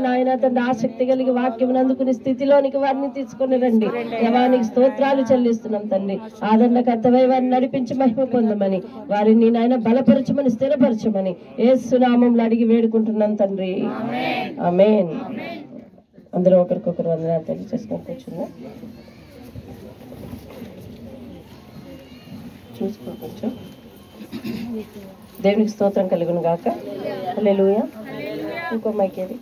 నాయన తండ్రి ఆసక్తి కలిగి వాక్యం అందుకుని స్థితిలోనికి వారిని తీసుకుని రండి. యవానికి స్తోత్రాలు చెల్లిస్తున్నాం తండ్రి. ఆదరణకర్తవై వారిని నడిపించి మహిమ పొందమని, వారిని నాయన బలపరచమని, స్థిరపరచమని యేసు నామములో అడిగి వేడుకుంటున్నాం తండ్రి. ఆమేన్. అందరూ ఒకరికొకరు వందనాలు తెలియజేసుకొని కూర్చున్నాం. చూసుకో కొంచెం. దేవునికి స్తోత్రం కలుగును గాక. హల్లెలూయా. ఇంకో మైకేది.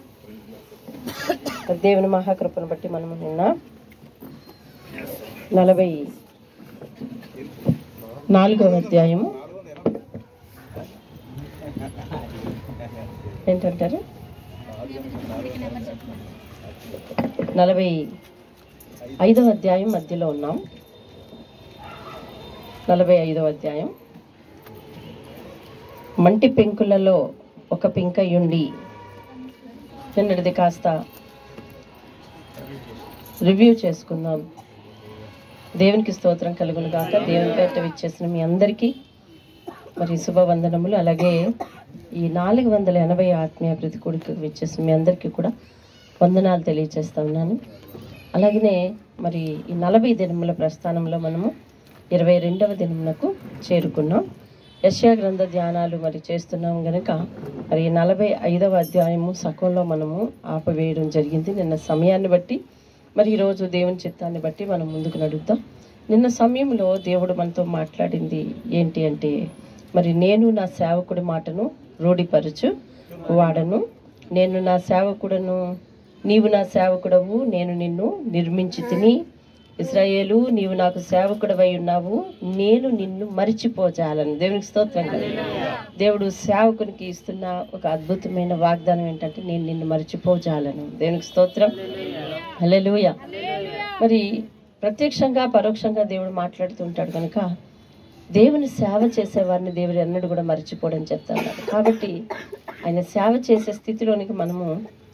దేవుని మహాకృపను బట్టి మనము నిన్న 44వ అధ్యాయము ఏంటంటారు 45వ అధ్యాయం మధ్యలో ఉన్నాం. 45వ అధ్యాయం. మంటి పెంకులలో ఒక పింకయుండి, నిన్నటిది కాస్త రివ్యూ చేసుకుందాం. దేవునికి స్తోత్రం కలుగును గాక. దేవుని పేట విచ్చేసిన మీ అందరికీ మరి శుభవందనములు. అలాగే ఈ 480 ఆత్మీయ ప్రతికూడికి విచ్చేసిన మీ అందరికీ కూడా వందనాలు తెలియజేస్తా ఉన్నాను. అలాగనే మరి ఈ 40 దినముల ప్రస్థానంలో మనము 22వ దినమునకు చేరుకున్నాం. యెషయా గ్రంథ ధ్యానాలు మరి చేస్తున్నాం కనుక మరి 45వ అధ్యాయము సకంలో మనము ఆపవేయడం జరిగింది. నిన్న సమయాన్ని బట్టి మరి ఈరోజు దేవుని చిత్తాన్ని బట్టి మనం ముందుకు నడుద్దాం. నిన్న సమయంలో దేవుడు మనతో మాట్లాడింది ఏంటి అంటే, మరి నేను నా సేవకుడి మాటను రూఢిపరచు వాడను, నేను నా సేవకుడను, నీవు నా సేవకుడవు, నేను నిన్ను నిర్మించి తిని, ఇశ్రాయేలు నీవు నాకు సేవకుడవై ఉన్నావు, నేను నిన్ను మరిచిపోజాలను. దేవునికి స్తోత్రం. దేవుడు సేవకునికి ఇస్తున్న ఒక అద్భుతమైన వాగ్దానం ఏంటంటే, నేను నిన్ను మరిచిపోజాలను. దేవునికి స్తోత్రం. హల్లెలూయా. మరి ప్రత్యక్షంగా పరోక్షంగా దేవుడు మాట్లాడుతుంటాడు కనుక దేవుని సేవ చేసేవారిని దేవుడు ఎన్నడూ కూడా మర్చిపోవడం చెప్తాడు. కాబట్టి ఆయన సేవ చేసే స్థితిలోనికి మనము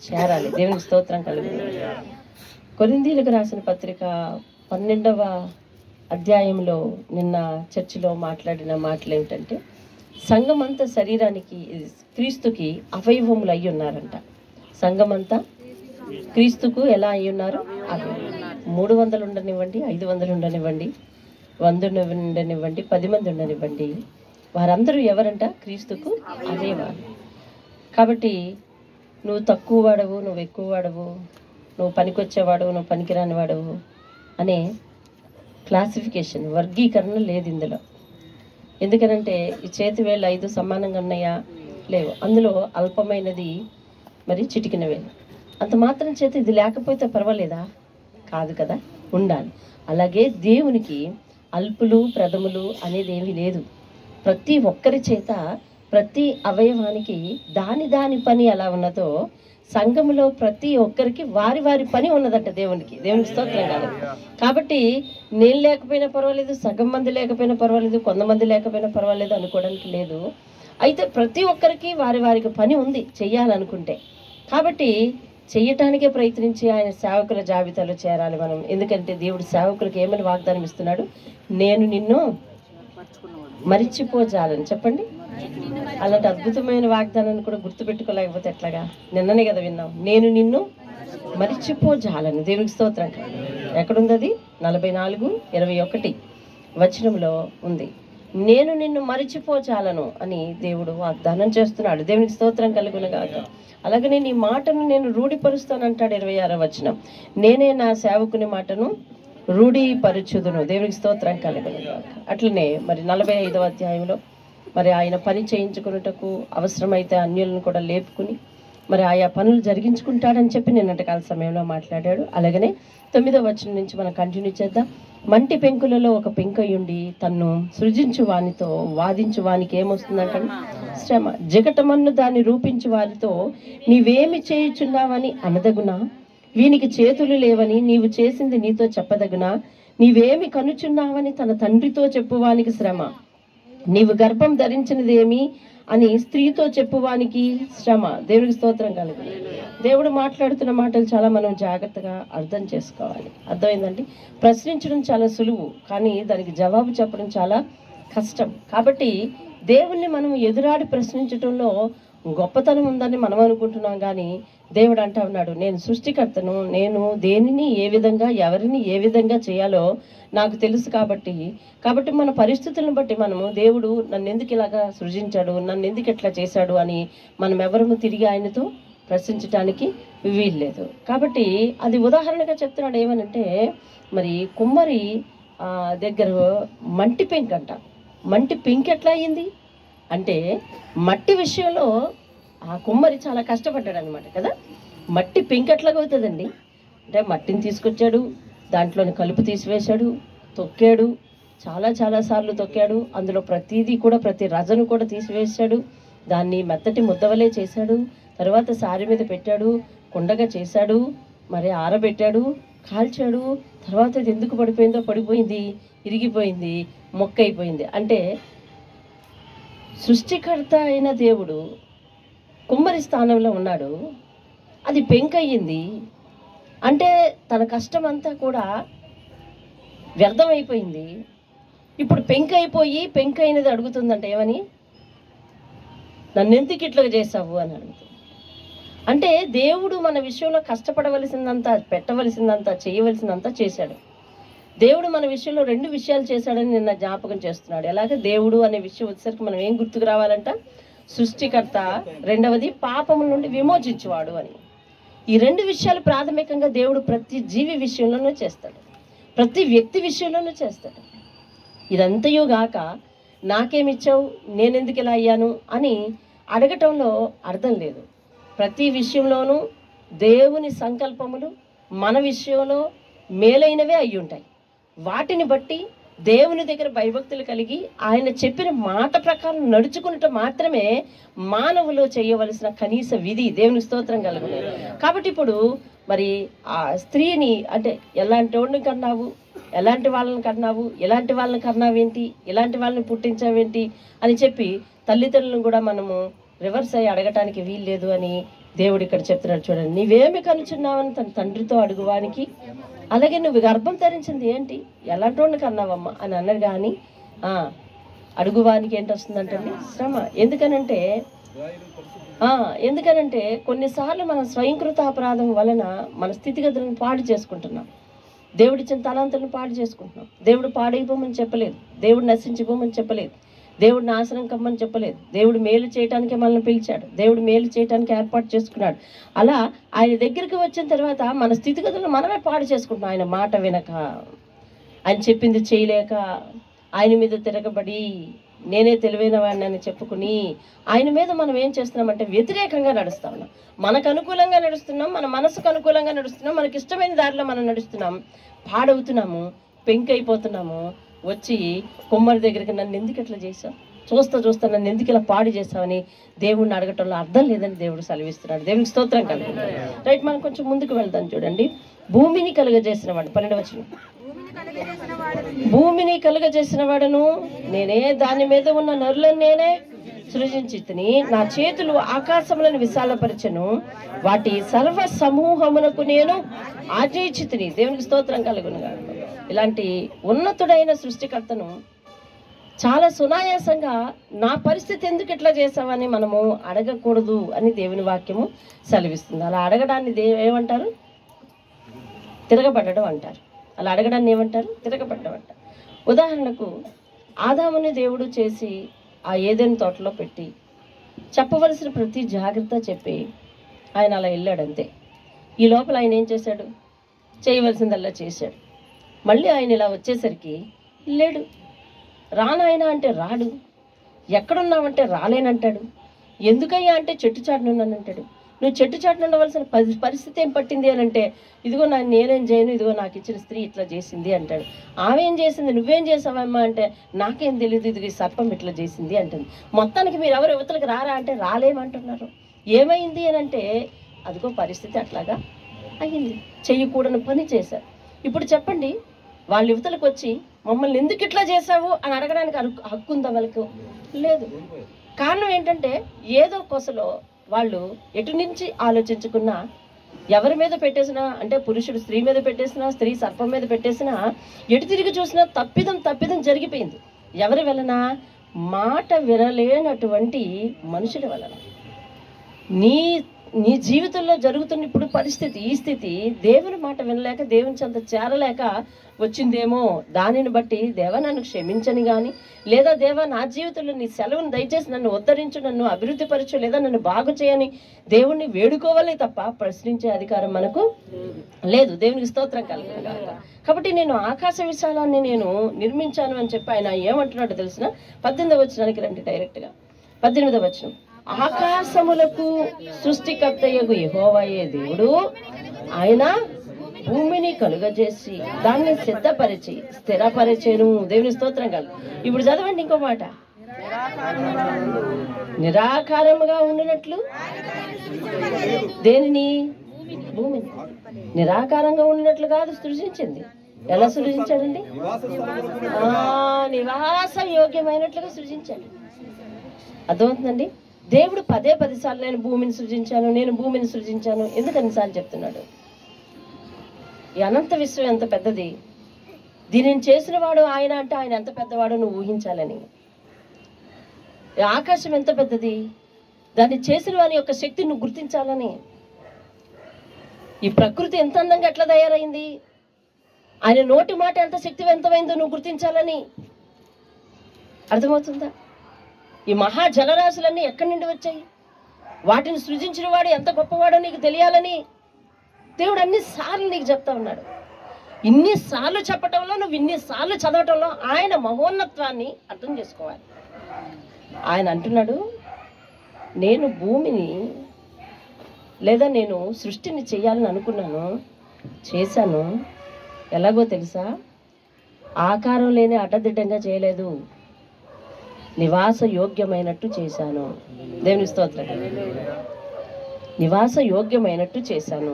చేరాలి. దేవునికి స్తోత్రం కలుగును. కొరింథీయులకు రాసిన పత్రిక 12వ అధ్యాయంలో నిన్న చర్చిలో మాట్లాడిన మాటలు ఏమిటంటే, సంఘమంతా శరీరానికి క్రీస్తుకి అవయవములు అయి ఉన్నారంట. సంఘమంతా క్రీస్తుకు ఎలా అయి ఉన్నారు? 300 ఉండనివ్వండి, 500 ఉండనివ్వండి, 100 ఉండనివ్వండి, 10 మంది ఉండనివ్వండి, వారందరూ ఎవరంట? క్రీస్తుకు అవయవాలు. కాబట్టి నువ్వు తక్కువ వాడవు, నువ్వు ఎక్కువ వాడవు, నువ్వు పనికొచ్చేవాడవు, నువ్వు పనికిరాని వాడవు అనే క్లాసిఫికేషన్, వర్గీకరణ లేదు ఇందులో. ఎందుకనంటే ఈ చేతి వేళ్ళు 5 సమానంగా ఉన్నాయా? లేవు. అందులో అల్పమైనది మరి చిటికిన వేలు. అంత మాత్రం చేత ఇది లేకపోతే పర్వాలేదా? కాదు కదా, ఉండాలి. అలాగే దేవునికి అల్పులు ప్రథములు అనేది ఏమీ లేదు. ప్రతి ఒక్కరి చేత ప్రతి అవయవానికి దాని పని ఎలా ఉన్నదో సంఘములో ప్రతి ఒక్కరికి వారి పని ఉన్నదంట దేవునికి. దేవునికి స్తోత్రం కాదు. కాబట్టి నేను లేకపోయినా పర్వాలేదు, సగం మంది లేకపోయినా పర్వాలేదు, కొంతమంది లేకపోయినా పర్వాలేదు అనుకోవడానికి లేదు. అయితే ప్రతి ఒక్కరికి వారికి పని ఉంది చెయ్యాలనుకుంటే. కాబట్టి చెయ్యటానికే ప్రయత్నించి ఆయన సేవకుల జాబితాలో చేరాలి మనం. ఎందుకంటే దేవుడు సేవకులకు ఏమని వాగ్దానం ఇస్తున్నాడు? నేను నిన్ను మరిచిపోజాలని. చెప్పండి. అలాంటి అద్భుతమైన వాగ్దానాన్ని కూడా గుర్తుపెట్టుకోలేకపోతే ఎట్లాగా? నిన్ననే కదా విన్నాం, నేను నిన్ను మరిచిపోజాలను. దేవునికి స్తోత్రం. ఎక్కడుంది అది? 44:21 వచనంలో ఉంది. నేను నిన్ను మరిచిపోజాలను అని దేవుడు వాగ్దానం చేస్తున్నాడు. దేవునికి స్తోత్రం కలుగును గాక. అలాగనే నీ మాటను నేను రూఢిపరుస్తానంటాడు 26వ వచనం. నేనే నా సేవకుని మాటను రూఢిపరచుదును. దేవునికి స్తోత్రం కలుగును గాక. అట్లనే మరి 45వ అధ్యాయంలో మరి ఆయన పని చేయించుకున్నటకు అవసరమైతే అన్యులను కూడా లేపుకుని మరి ఆయా పనులు జరిగించుకుంటాడని చెప్పి నిన్నటి కాల సమయంలో మాట్లాడాడు. అలాగనే 9వ వచనం నుంచి మనం కంటిన్యూ చేద్దాం. మంటి పెంకులలో ఒక పెంకయుండి తన్ను సృజించు వానితో వాదించు వానికి ఏమొస్తుందంట? శ్రమ. జగటమన్ను దాన్ని రూపించు వారితో నీవేమి చేయుచున్నావని అనదగునా? వీనికి చేతులు లేవని నీవు చేసింది నీతో చెప్పదగునా? నీవేమి కనుచున్నావని తన తండ్రితో చెప్పువానికి శ్రమ. నీవు గర్భం ధరించినదేమి అని స్త్రీతో చెప్పువానికి శ్రమ. దేవుడికి స్తోత్రం కలుగు. దేవుడు మాట్లాడుతున్న మాటలు చాలా మనం జాగ్రత్తగా అర్థం చేసుకోవాలి. అర్థమైందండి? ప్రశ్నించడం చాలా సులువు, కానీ దానికి జవాబు చెప్పడం చాలా కష్టం. కాబట్టి దేవుణ్ణి మనం ఎదురాడి ప్రశ్నించడంలో గొప్పతనం ఉందని మనం అనుకుంటున్నాం, కానీ దేవుడు అంటా ఉన్నాడు, నేను సృష్టికర్తను, నేను దేనిని ఏ విధంగా ఎవరిని ఏ విధంగా చేయాలో నాకు తెలుసు. కాబట్టి మన పరిస్థితులను బట్టి మనము దేవుడు నన్ను ఎందుకు ఇలాగా సృజించాడు, నన్ను ఎందుకు ఇట్లా చేశాడు అని మనం ఎవరము తిరిగి ఆయనతో ప్రశ్నించడానికి వీల్లేదు. కాబట్టి అది ఉదాహరణగా చెప్తున్నాడు. ఏమనంటే మరి కుమ్మరి దగ్గర మంటి పెంకు అంట. మంటి పెంకు ఎట్లా అయ్యింది అంటే మట్టి విషయంలో ఆ కుమ్మరి చాలా కష్టపడ్డాడు అనమాట కదా. మట్టి పెంకు ఎట్లాగవుతుందండి అంటే మట్టిని తీసుకొచ్చాడు, దాంట్లోని కలుపు తీసివేశాడు, తొక్కాడు, చాలా సార్లు తొక్కాడు. అందులో ప్రతిదీ కూడా ప్రతి రజను కూడా తీసివేశాడు. దాన్ని మెత్తటి ముద్దవలే చేశాడు. తర్వాత సారి మీద పెట్టాడు, కుండగా చేశాడు, మరి ఆరబెట్టాడు, కాల్చాడు. తర్వాత ఇది ఎందుకు పడిపోయింది, ఇరిగిపోయింది, మొక్క అయిపోయింది. అంటే సృష్టికర్త అయిన దేవుడు కుమ్మరి స్థానంలో ఉన్నాడు, అది పెంకయ్యింది అంటే తన కష్టం అంతా కూడా వ్యర్థమైపోయింది. ఇప్పుడు పెంకైనది అడుగుతుందంటే ఏమని, నన్ను ఎందుకు ఇట్లా చేసావు అని అడుగుతుంది. అంటే దేవుడు మన విషయంలో కష్టపడవలసిందంతా, పెట్టవలసిందంతా, చేయవలసిందంతా చేశాడు. దేవుడు మన విషయంలో 2 విషయాలు చేశాడని నిన్న జ్ఞాపకం చేస్తున్నాడు. ఎలాగ దేవుడు అనే విషయం వచ్చేసరికి మనం ఏం గుర్తుకు రావాలంట, సృష్టికర్త, రెండవది పాపముల నుండి విమోచించువాడు అని. ఈ 2 విషయాలు ప్రాథమికంగా దేవుడు ప్రతి జీవి విషయంలోనూ చేస్తాడు, ప్రతి వ్యక్తి విషయంలోనూ చేస్తాడు. ఇదంతయు గాక నాకేమిచ్చావు, నేనెందుకు ఇలా అయ్యాను అని అడగటంలో అర్థం లేదు. ప్రతి విషయంలోనూ దేవుని సంకల్పములు మన విషయంలో మేలైనవే అయి ఉంటాయి. వాటిని బట్టి దేవుని దగ్గర భయభక్తులు కలిగి ఆయన చెప్పిన మాట ప్రకారం నడుచుకున్నట్టు మాత్రమే మానవులు చేయవలసిన కనీస విధి. దేవుని స్తోత్రం కలుగును. కాబట్టి ఇప్పుడు మరి ఆ స్త్రీని అంటే ఎలాంటి వాడిని కన్నావు, ఎలాంటి వాళ్ళని కన్నావేంటి, ఇలాంటి వాళ్ళని పుట్టించావేంటి అని చెప్పి తల్లిదండ్రులను కూడా మనము రివర్స్ అయ్యి అడగటానికి వీల్లేదు అని దేవుడు ఇక్కడ చెప్తున్నాడు. చూడండి, నీవేమి కనుచున్నావని తన తండ్రితో అడుగువానికి, అలాగే నువ్వు గర్భం ధరించింది ఏంటి, ఎలాంటి వాడిని కన్నావమ్మా అని అన్నారు. కానీ అడుగువానికి ఏంటి వస్తుందంటండి, శ్రమ. ఎందుకనంటే కొన్నిసార్లు మనం స్వయంకృత అపరాధం వలన మన స్థితిగతులను పాడు చేసుకుంటున్నాం. దేవుడిచ్చిన తలాంతులను పాడు చేసుకుంటున్నాం. దేవుడు పాడైపోమని చెప్పలేదు, దేవుడు నశించిపోమని చెప్పలేదు, దేవుడు నాశనం కమ్మని చెప్పలేదు. దేవుడు మేలు చేయటానికే మనల్ని పిలిచాడు, దేవుడు మేలు చేయటానికి ఏర్పాటు చేసుకున్నాడు. అలా ఆయన దగ్గరికి వచ్చిన తర్వాత మన స్థితిగతులను మనమే పాడు చేసుకుంటున్నాం. ఆయన మాట వినక, ఆయన చెప్పింది చేయలేక, ఆయన మీద తిరగబడి నేనే తెలివైన వాడిని అని చెప్పుకుని ఆయన మీద మనం ఏం చేస్తున్నామంటే వ్యతిరేకంగా నడుస్తా ఉన్నాం. మనకు అనుకూలంగా నడుస్తున్నాం, మన మనసుకు అనుకూలంగా నడుస్తున్నాం, మనకి ఇష్టమైన దారిలో మనం నడుస్తున్నాం, పాడవుతున్నాము, పెంకైపోతున్నాము. వచ్చి కుమ్మరి దగ్గరికి నన్ను ఎందుకు ఇట్లా చేసావు, చూస్తా నన్ను ఎందుకు ఇలా పాడు చేసావని దేవుడిని అడగటంలో అర్థం లేదని దేవుడు సెలవిస్తున్నాడు. దేవునికి స్తోత్రం కలుగుతుంది. రైట్, మనం కొంచెం ముందుకు వెళ్దాం. చూడండి, భూమిని కలుగజేసిన వాడు 12వ వచనం, భూమిని కలుగజేసిన వాడును నేనే, దాని మీద ఉన్న నరులను నేనే సృజించి తిని, నా చేతులు ఆకాశములను విశాలపరచను, వాటి సర్వ సమూహమునకు నేను ఆజయించి తిని. దేవునికి స్తోత్రం కలుగునుగా. ఇలాంటి ఉన్నతుడైన సృష్టికర్తను చాలా సునాయాసంగా నా పరిస్థితి ఎందుకు ఇట్లా చేసావని మనము అడగకూడదు అని దేవుని వాక్యము సెలవిస్తుంది. అలా అడగడాన్ని ఏమంటారు, తిరగబడడం అంటారు. అలా అడగడాన్ని ఏమంటారు, తిరగబడడం అంటారు. ఉదాహరణకు ఆదాముని దేవుడు చేసి ఆ ఏదెను తోటలో పెట్టి చెప్పవలసిన ప్రతి జాగ్రత్త చెప్పి ఆయన అలా వెళ్ళాడంతే. ఈ లోపల ఆయన ఏం చేశాడు, చేయవలసిందల్లా చేశాడు. మళ్ళీ ఆయన ఇలా వచ్చేసరికి లేడు. రానాయన అంటే రాడు, ఎక్కడున్నావంటే రాలేనంటాడు. ఎందుకయ్యా అంటే చెట్టు చాటునున్నానంటాడు. నువ్వు చెట్టు చాటును ఉండవలసిన పరిస్థితి ఏం పట్టింది అని అంటే, ఇదిగో నేనేం చేయను, ఇదిగో నాకు ఇచ్చిన స్త్రీ ఇట్లా చేసింది అంటాడు. ఆమె ఏం చేసింది, నువ్వేం చేసావమ్మా అంటే, నాకేం తెలియదు, ఇదిగో ఈ సర్పం ఇట్లా చేసింది అంటుంది. మొత్తానికి మీరు ఎవరు యువతలకు రారా అంటే రాలేమంటున్నారు. ఏమైంది అని అంటే, అదిగో పరిస్థితి అట్లాగా అయ్యింది, చెయ్యకూడని పని చేశారు. ఇప్పుడు చెప్పండి, వాళ్ళ యువతలకు వచ్చి మమ్మల్ని ఎందుకు ఇట్లా చేసావు అని అడగడానికి హక్కు ఉందా వాళ్ళకు? లేదు. కారణం ఏంటంటే ఏదో కొసలో వాళ్ళు ఎటు నుంచి ఆలోచించుకున్నా, ఎవరి మీద పెట్టేసినా అంటే పురుషుడు స్త్రీ మీద పెట్టేసినా, స్త్రీ సర్పం మీద పెట్టేసినా, ఎటు తిరిగి చూసినా తప్పిదం జరిగిపోయింది. ఎవరి వలన? మాట వినలేనటువంటి మనుషుల వలన. నీ జీవితంలో జరుగుతున్న ఇప్పుడు పరిస్థితి, ఈ స్థితి దేవుని మాట వినలేక, దేవుని చెంత చేరలేక వచ్చిందేమో. దానిని బట్టి దేవా నన్ను క్షమించని కానీ, లేదా దేవా నా జీవితంలో నీ సెలవును దయచేసి నన్ను ఉద్ధరించు, నన్ను అభివృద్ధి పరచు, లేదా నన్ను బాగు చేయని దేవుణ్ణి వేడుకోవాలి తప్ప ప్రశ్నించే అధికారం మనకు లేదు. దేవునికి స్తోత్రం కలుగును. కాబట్టి నేను ఆకాశ విశాలాన్ని నేను నిర్మించాను అని చెప్పి ఆయన ఏమంటున్నాడో తెలిసిన 18వ వచనానికి రండి డైరెక్ట్గా. 18వ వచనం, ఆకాశములకు సృష్టికర్తయగు యెహోవాయే దేవుడు, ఆయన భూమిని కలుగజేసి దాన్ని సిద్ధపరిచి స్థిరపరిచేను. దేవుని స్తోత్రం కలుగు. ఇప్పుడు చదవండి ఇంకో మాట, నిరాకారముగా ఉండినట్లు దేనిని? భూమిని. నిరాకారంగా ఉండినట్లు కాదు సృజించింది. ఎలా సృజించాడండి? నివాస యోగ్యమైనట్లుగా సృజించాడు. అర్థమవుతుందండి? దేవుడు 10 సార్లు నేను భూమిని సృజించాను ఎందుకు అన్నిసార్లు చెప్తున్నాడు? ఈ అనంత విశ్వం ఎంత పెద్దది, దీనిని చేసిన వాడు ఆయన అంటే ఆయన ఎంత పెద్దవాడో నువ్వు ఊహించాలని. ఈ ఆకాశం ఎంత పెద్దది, దాన్ని చేసిన వాని యొక్క శక్తిని నువ్వు గుర్తించాలని. ఈ ప్రకృతి ఎంత అందంగా ఎట్లా తయారైంది, ఆయన నోటి మాట ఎంత శక్తివంతమైందో నువ్వు గుర్తించాలని. అర్థమవుతుందా? ఈ మహా జలరాశులన్నీ ఎక్కడి నుండి వచ్చాయి, వాటిని సృజించిన వాడు ఎంత గొప్పవాడో నీకు తెలియాలని దేవుడు అన్నిసార్లు నీకు చెప్తా ఉన్నాడు. ఇన్నిసార్లు చెప్పటంలో, నువ్వు ఇన్నిసార్లు చదవటంలో ఆయన మహోన్నత్వాన్ని అర్థం చేసుకోవాలి. ఆయన అంటున్నాడు, నేను భూమిని లేదా నేను సృష్టిని చేయాలని అనుకున్నాను, చేశాను. ఎలాగో తెలుసా? ఆకారం లేని అడ్డదిడ్డంగా చేయలేదు, నివాస యోగ్యమైనట్టు చేశాను. దేవుని స్తోత్రం. నివాస యోగ్యమైనట్టు చేశాను.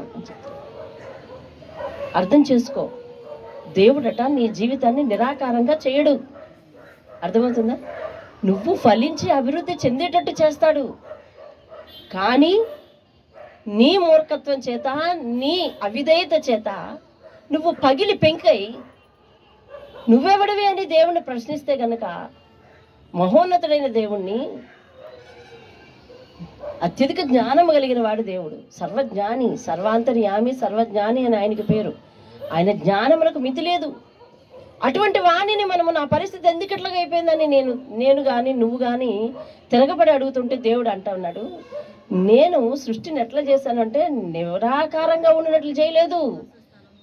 అర్థం చేసుకో, దేవుడట నీ జీవితాన్ని నిరాకారంగా చేయడు. అర్థమవుతుందా? నువ్వు ఫలించి అభివృద్ధి చెందేటట్టు చేస్తాడు. కానీ నీ మూర్ఖత్వం చేత, నీ అవిధేయత చేత నువ్వు పగిలి పెంకై నువ్వెవడివి అని దేవుణ్ణి ప్రశ్నిస్తే గనక, మహోన్నతుడైన దేవుణ్ణి, అత్యధిక జ్ఞానం కలిగిన వాడు దేవుడు, సర్వజ్ఞాని, సర్వాంతర్యామి, సర్వజ్ఞాని అని ఆయనకి పేరు. ఆయన జ్ఞానములకు మితి లేదు. అటువంటి వాణిని మనము నా పరిస్థితి ఎందుకు ఎట్లాగా అయిపోయిందని నేను కానీ నువ్వు కానీ తిరగబడి అడుగుతుంటే దేవుడు అంటా ఉన్నాడు, నేను సృష్టిని ఎట్లా చేశానంటే నిరాకారంగా ఉన్నట్లు చేయలేదు,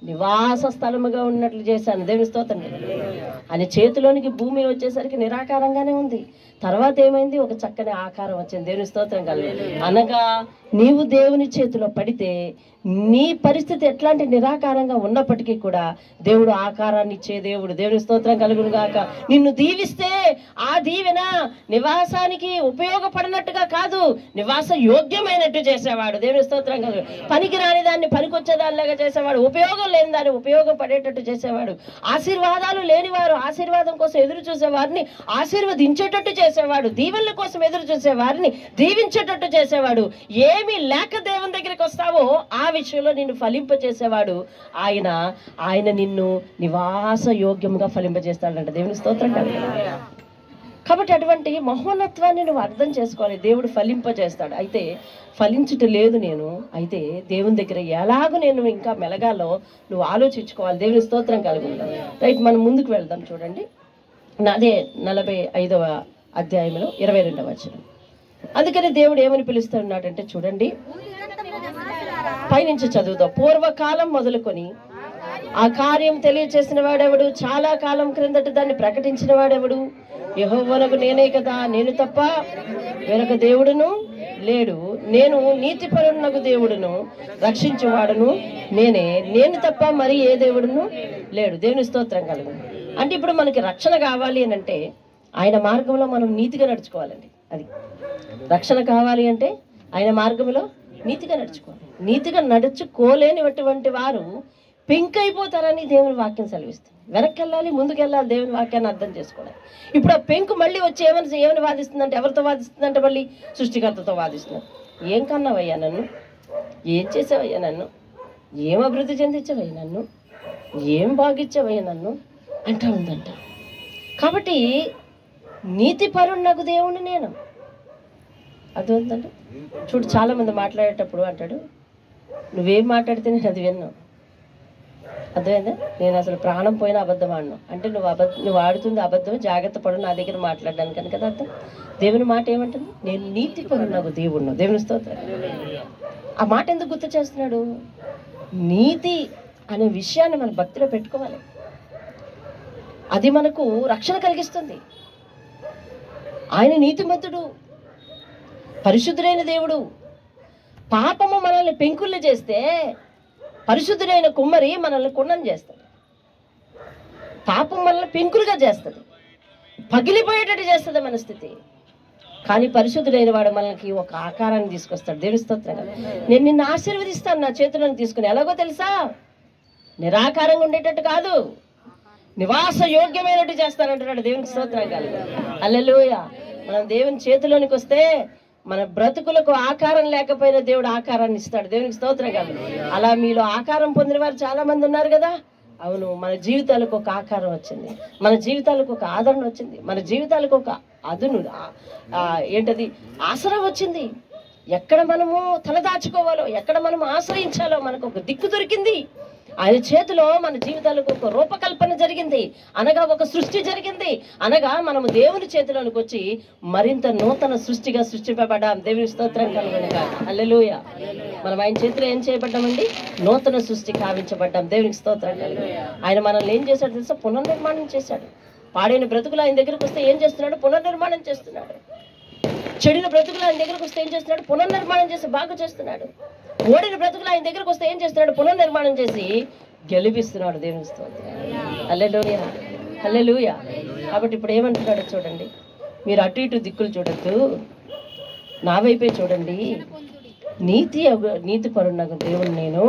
నివాస స్థలముగా ఉన్నట్లు చేశాను. దేవుని స్తోత్రం. ఆయన చేతిలోనికి భూమి వచ్చేసరికి నిరాకారంగానే ఉంది. తర్వాత ఏమైంది? ఒక చక్కని ఆకారం వచ్చింది. దేవుని స్తోత్రం కలుగు. అనగా నీవు దేవుని చేతిలో పడితే నీ పరిస్థితి ఎట్లాంటి నిరాకారంగా ఉన్నప్పటికీ కూడా దేవుడు ఆకారాన్ని ఇచ్చే దేవుడు. దేవుని స్తోత్రం కలుగును గాక. నిన్ను దీవిస్తే ఆ దీవెన నివాసానికి ఉపయోగపడినట్టుగా కాదు, నివాస యోగ్యమైనట్టు చేసేవాడు. దేవుని స్తోత్రం కలుగు. పనికి రాని దాన్ని పనికొచ్చేదానిలాగా చేసేవాడు, ఉపయోగం లేని దాన్ని ఉపయోగపడేటట్టు చేసేవాడు, ఆశీర్వాదాలు లేనివారు ఆశీర్వాదం కోసం ఎదురు చూసే వారిని ఆశీర్వదించేటట్టు చేసేవాడు, దీవెనల కోసం ఎదురు చూసే వారిని దీవించేటట్టు చేసేవాడు. ఏమీ లేక దేవుని దగ్గరికి వస్తావో ఆ విషయంలో నిన్ను ఫలింపజేసేవాడు ఆయన నిన్ను నివాస యోగ్యంగా ఫలింపజేస్తాడంట. దేవుని స్తోత్రం కలుగు. కాబట్టి అటువంటి మహోన్నత్వాన్ని నువ్వు అర్థం చేసుకోవాలి. దేవుడు ఫలింపజేస్తాడు. అయితే ఫలించుట లేదు నేను, అయితే దేవుని దగ్గర ఎలాగో నేను ఇంకా మెలగాలో నువ్వు ఆలోచించుకోవాలి. దేవుని స్తోత్రం కలుగు. రైట్, మనం ముందుకు వెళ్దాం. చూడండి, అదే 45వ అధ్యాయంలో 22వ వచనం. అందుకని దేవుడు ఏమని పిలుస్తున్నాడంటే చూడండి, పైనుంచి చదువుదాం. పూర్వకాలం మొదలుకొని ఆ కార్యం తెలియచేసిన వాడెవడు, చాలా కాలం క్రిందట దాన్ని ప్రకటించిన వాడెవడు? యెహోవానకు నేనే కదా, నేను తప్ప వేరొక దేవుడును లేడు. నేను నీతిపరునకు దేవుడును, రక్షించేవాడును నేనే, నేను తప్ప మరి ఏ దేవుడును లేడు. దేవుని స్తోత్రం కలుగు. అంటే ఇప్పుడు మనకి రక్షణ కావాలి అని అంటే ఆయన మార్గంలో మనం నీతిగా నడుచుకోవాలండి. అది రక్షణ కావాలి అంటే ఆయన మార్గంలో నీతిగా నడుచుకోవాలి. నీతిగా నడుచుకోలేనిటువంటి వారు పెంకైపోతారని దేవుని వాక్యం సెలవిస్తుంది. వెనక్కి వెళ్ళాలి, ముందుకెళ్ళాలి, దేవుని వాక్యాన్ని అర్థం చేసుకోవాలి. ఇప్పుడు ఆ పెంకు మళ్ళీ వచ్చి ఏమని వాదిస్తుందంటే, ఎవరితో వాదిస్తుందంటే మళ్ళీ సృష్టికర్తతో వాదిస్తున్నారు. ఏం కన్నావయ్యా నన్ను, ఏం చేసావయ్యా నన్ను, ఏం అభివృద్ధి చెందించావయ్యా నన్ను, ఏం బాగిచ్చావయ్యా నన్ను అంటా ఉందంట. కాబట్టి నీతిపరునకు దేవుని నేను, అర్థమవుతుందండి. చూడు, చాలామంది మాట్లాడేటప్పుడు అంటాడు, నువ్వేం మాట్లాడితే నేను అది విన్నాను. అర్థమైందా? నేను అసలు ప్రాణం పోయిన అబద్ధం ఆడను అంటే నువ్వు ఆడుతుంది అబద్ధం, జాగ్రత్త పడు నా దగ్గర మాట్లాడడానికి అని కదా అర్థం. దేవుని మాట ఏమంటుంది? నేను నీతి పరునగు దేవుణ్ణి. దేవుని స్తోత్రం. ఆ మాట ఎందుకు గుర్తు చేస్తున్నాడు? నీతి అనే విషయాన్ని మన భక్తిలో పెట్టుకోవాలి. అది మనకు రక్షణ కలిగిస్తుంది. ఆయన నీతిమంతుడు, పరిశుద్ధుడైన దేవుడు. పాపము మనల్ని పెంకుల్ని చేస్తే పరిశుద్ధుడైన కుమ్మరి మనల్ని కుండం చేస్తాడు. పాపం మనల్ని పెంకులుగా చేస్తుంది, పగిలిపోయేటట్టు చేస్తుంది మన స్థితి. కానీ పరిశుద్ధుడైన వాడు మనకి ఒక ఆకారాన్ని తీసుకొస్తాడు. దేవుని స్తోత్రం. నేను నిన్ను ఆశీర్వదిస్తాను నా చేతులను తీసుకుని. ఎలాగో తెలుసా? నిరాకారంగా ఉండేటట్టు కాదు, నివాస యోగ్యమైనట్టు చేస్తానంటున్నాడు. దేవునికి స్తోత్రం కాదు. హల్లెలూయా. మనం దేవుని చేతిలోనికి వస్తే మన బ్రతుకులకు ఆకారం లేకపోయినా దేవుడు ఆకారాన్ని ఇస్తాడు. దేవునికి స్తోత్రం కాదు. అలా మీలో ఆకారం పొందిన వారు చాలా మంది ఉన్నారు కదా. అవును, మన జీవితాలకు ఒక ఆకారం వచ్చింది, మన జీవితాలకు ఒక ఆదరణ వచ్చింది, మన జీవితాలకు ఒక అదును ఏంటది ఆసరా వచ్చింది. ఎక్కడ మనము తలదాచుకోవాలో, ఎక్కడ మనము ఆశ్రయించాలో మనకు ఒక దిక్కు దొరికింది. ఆయన చేతిలో మన జీవితాలకు ఒక రూపకల్పన జరిగింది, అనగా ఒక సృష్టి జరిగింది. అనగా మనము దేవుని చేతిలోనికి వచ్చి మరింత నూతన సృష్టిగా సృష్టింపబడ్డాం. దేవుని స్తోత్రం కలుగునుగా. హల్లెలూయా. మనం ఆయన చేతిలో ఏం చేయబడ్డామండి? నూతన సృష్టి కావించబడ్డాం. దేవునికి స్తోత్రం కలుగు. ఆయన మనల్ని ఏం చేశాడు తెలుసా? పునర్నిర్మాణం చేశాడు. పాడైన బ్రతుకులు ఆయన దగ్గరకు వస్తే ఏం చేస్తున్నాడు? పునర్నిర్మాణం చేస్తున్నాడు. చెడిన బ్రతుకులు ఆయన దగ్గరకు వస్తే ఏం చేస్తున్నాడు? పునర్నిర్మాణం చేసి బాగు చేస్తున్నాడు. ఓడిన బ్రతుకులు ఆయన దగ్గరకు వస్తే ఏం చేస్తున్నాడు? పునర్నిర్మాణం చేసి గెలిపిస్తున్నాడు. దేవుని స్తోత్రం. హల్లెలూయా, హల్లెలూయా. కాబట్టి ఇప్పుడు ఏమంటున్నాడు చూడండి, మీరు అటు ఇటు దిక్కులు చూడద్దు, నా వైపే చూడండి. నీతి పరునగు దేవుడు నేను,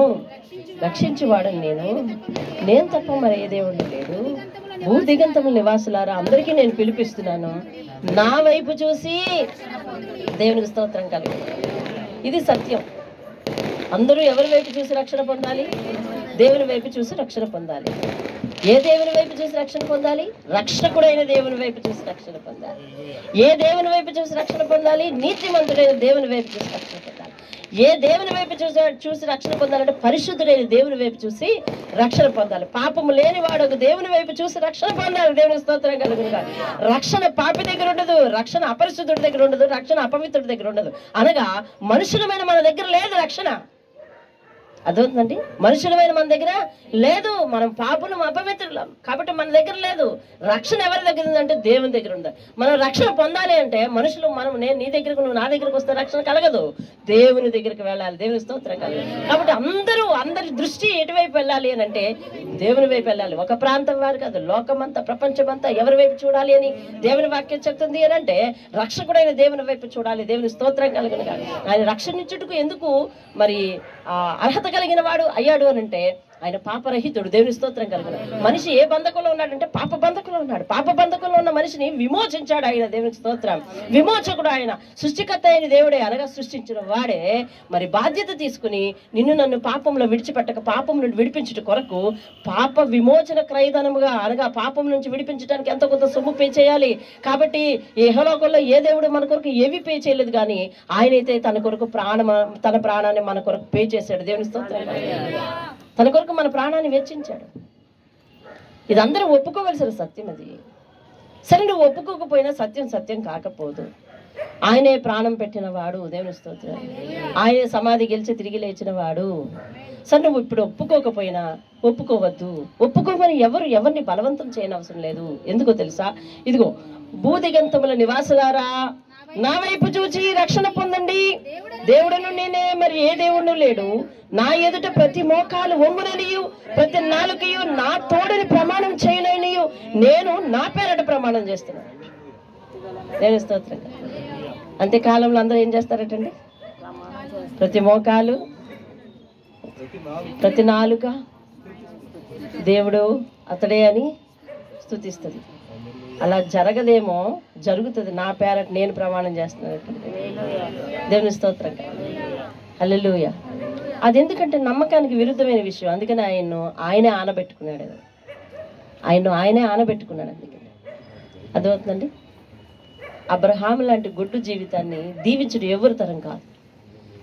రక్షించేవాడని నేను తప్ప మరి ఏ దేవుడు లేడు. భూదిగంతముల నివాసులారా అందరికీ నేను పిలిపిస్తున్నాను, నా వైపు చూసి. దేవునికి స్తోత్రం కలుగు. ఇది సత్యం. అందరూ ఎవరి వైపు చూసి రక్షణ పొందాలి? దేవుని వైపు చూసి రక్షణ పొందాలి. ఏ దేవుని వైపు చూసి రక్షణ పొందాలి? రక్షకుడైన దేవుని వైపు చూసి రక్షణ పొందాలి. ఏ దేవుని వైపు చూసి రక్షణ పొందాలి? నీతిమంతుడైన దేవుని వైపు చూసి రక్షణ పొందాలి. ఏ దేవుని వైపు చూసి రక్షణ పొందాలంటే పరిశుద్ధుడైన దేవుని వైపు చూసి రక్షణ పొందాలి. పాపము లేని వాడు ఒక దేవుని వైపు చూసి రక్షణ పొందాలి. దేవుని స్తోత్రం కలుగునుగా. రక్షణ పాపి దగ్గర ఉండదు, రక్షణ అపరిశుద్ధుడి దగ్గర ఉండదు, రక్షణ అపవిత్రుడి దగ్గర ఉండదు. అనగా మనుషులమైన మన దగ్గర లేదు రక్షణ. అదవుతుందండి. మనుషులమైన మన దగ్గర లేదు, మనం పాపులం, అపవిత్రులం. కాబట్టి మన దగ్గర లేదు. రక్షణ ఎవరి దగ్గర ఉందంటే దేవుని దగ్గర ఉంది. మనం రక్షణ పొందాలి అంటే మనుషులు, నేను నీ దగ్గరకు, నువ్వు నా దగ్గరకు వస్తే రక్షణ కలగదు. దేవుని దగ్గరికి వెళ్ళాలి. దేవుని స్తోత్రం కలగదు. కాబట్టి అందరి దృష్టి ఎటువైపు వెళ్ళాలి అని అంటే దేవుని వైపు వెళ్ళాలి. ఒక ప్రాంతం వారు కాదు, లోకమంతా, ప్రపంచమంతా ఎవరి వైపు చూడాలి అని దేవుని వాక్యం చెప్తుంది అని అంటే రక్షకుడైన దేవుని వైపు చూడాలి. దేవుని స్తోత్రం కలుగును కాదు. ఆయన రక్షణించుటకు ఎందుకు మరి అర్హత కలిగిన వాడు అయ్యాడు అని అంటే ఆయన పాపరహితుడు. దేవుని స్తోత్రం కలుగును. మనిషి ఏ బంధకంలో ఉన్నాడంటే పాప బంధకంలో ఉన్నాడు. పాప బంధకంలో ఉన్న మనిషిని విమోచించాడు ఆయన. దేవునికి స్తోత్రం. విమోచకుడు ఆయన, సృష్టికర్త అయిన దేవుడే, అనగా సృష్టించిన వాడే మరి బాధ్యత తీసుకుని నిన్ను నన్ను పాపంలో విడిచిపెట్టక పాపం నుండి విడిపించుట కొరకు పాప విమోచన క్రయధనముగా, అనగా పాపం నుంచి విడిపించడానికి ఎంతో కొంత సొమ్ము పే చేయాలి. కాబట్టి ఇహలోకంలో ఏ దేవుడు మన కొరకు ఏవి పే చేయలేదు, కానీ ఆయనైతే తన కొరకు తన ప్రాణాన్ని మన కొరకు పే చేశాడు. దేవుని స్తోత్రం. తన కొరకు మన ప్రాణాన్ని వెచ్చించాడు. ఇది అందరూ ఒప్పుకోవలసిన సత్యం. అది సరే, నువ్వు ఒప్పుకోకపోయినా సత్యం కాకపోదు. ఆయనే ప్రాణం పెట్టిన వాడు. దేవుని స్తోత్రం. ఆయనే సమాధి గెలిచి తిరిగి లేచిన వాడు. సరే, నువ్వు ఇప్పుడు ఒప్పుకోకపోయినా ఒప్పుకోవద్దు. ఒప్పుకోమని ఎవరిని బలవంతం చేయనవసరం లేదు. ఎందుకో తెలుసా? ఇదిగో, భూదిగంతముల నివాసులారా నా వైపు చూచి రక్షణ పొందండి. దేవుడును నేనే, మరి ఏ దేవుడు లేడు. నా ఎదుట ప్రతి మోకాలు వంగుననియు, ప్రతి నాలుకయు నా తోడని ప్రమాణం చేయలేనియు, నేను నా పేరట ప్రమాణం చేస్తున్నాను. దేవుని స్తోత్రం. అంత్యకాలంలో అందరూ ఏం చేస్తారటండి? ప్రతి మోకాలు, ప్రతి నాలుక దేవుడు అతడే అని స్తుతిస్తుంది. అలా జరగదేమో, జరుగుతుంది. నా పేరట నేను ప్రమాణం చేస్తున్నాను. దేవుని స్తోత్రం. హల్లెలూయా. అది ఎందుకంటే నమ్మకానికి విరుద్ధమైన విషయం. అందుకని ఆయనే ఆనబెట్టుకున్నాడు. ఆయనే ఆనబెట్టుకున్నాడు. అందుకని అర్థమవుతుందండి. అబ్రహాము లాంటి గొడ్డు జీవితాన్ని దీవించడం ఎవరి తరం కాదు.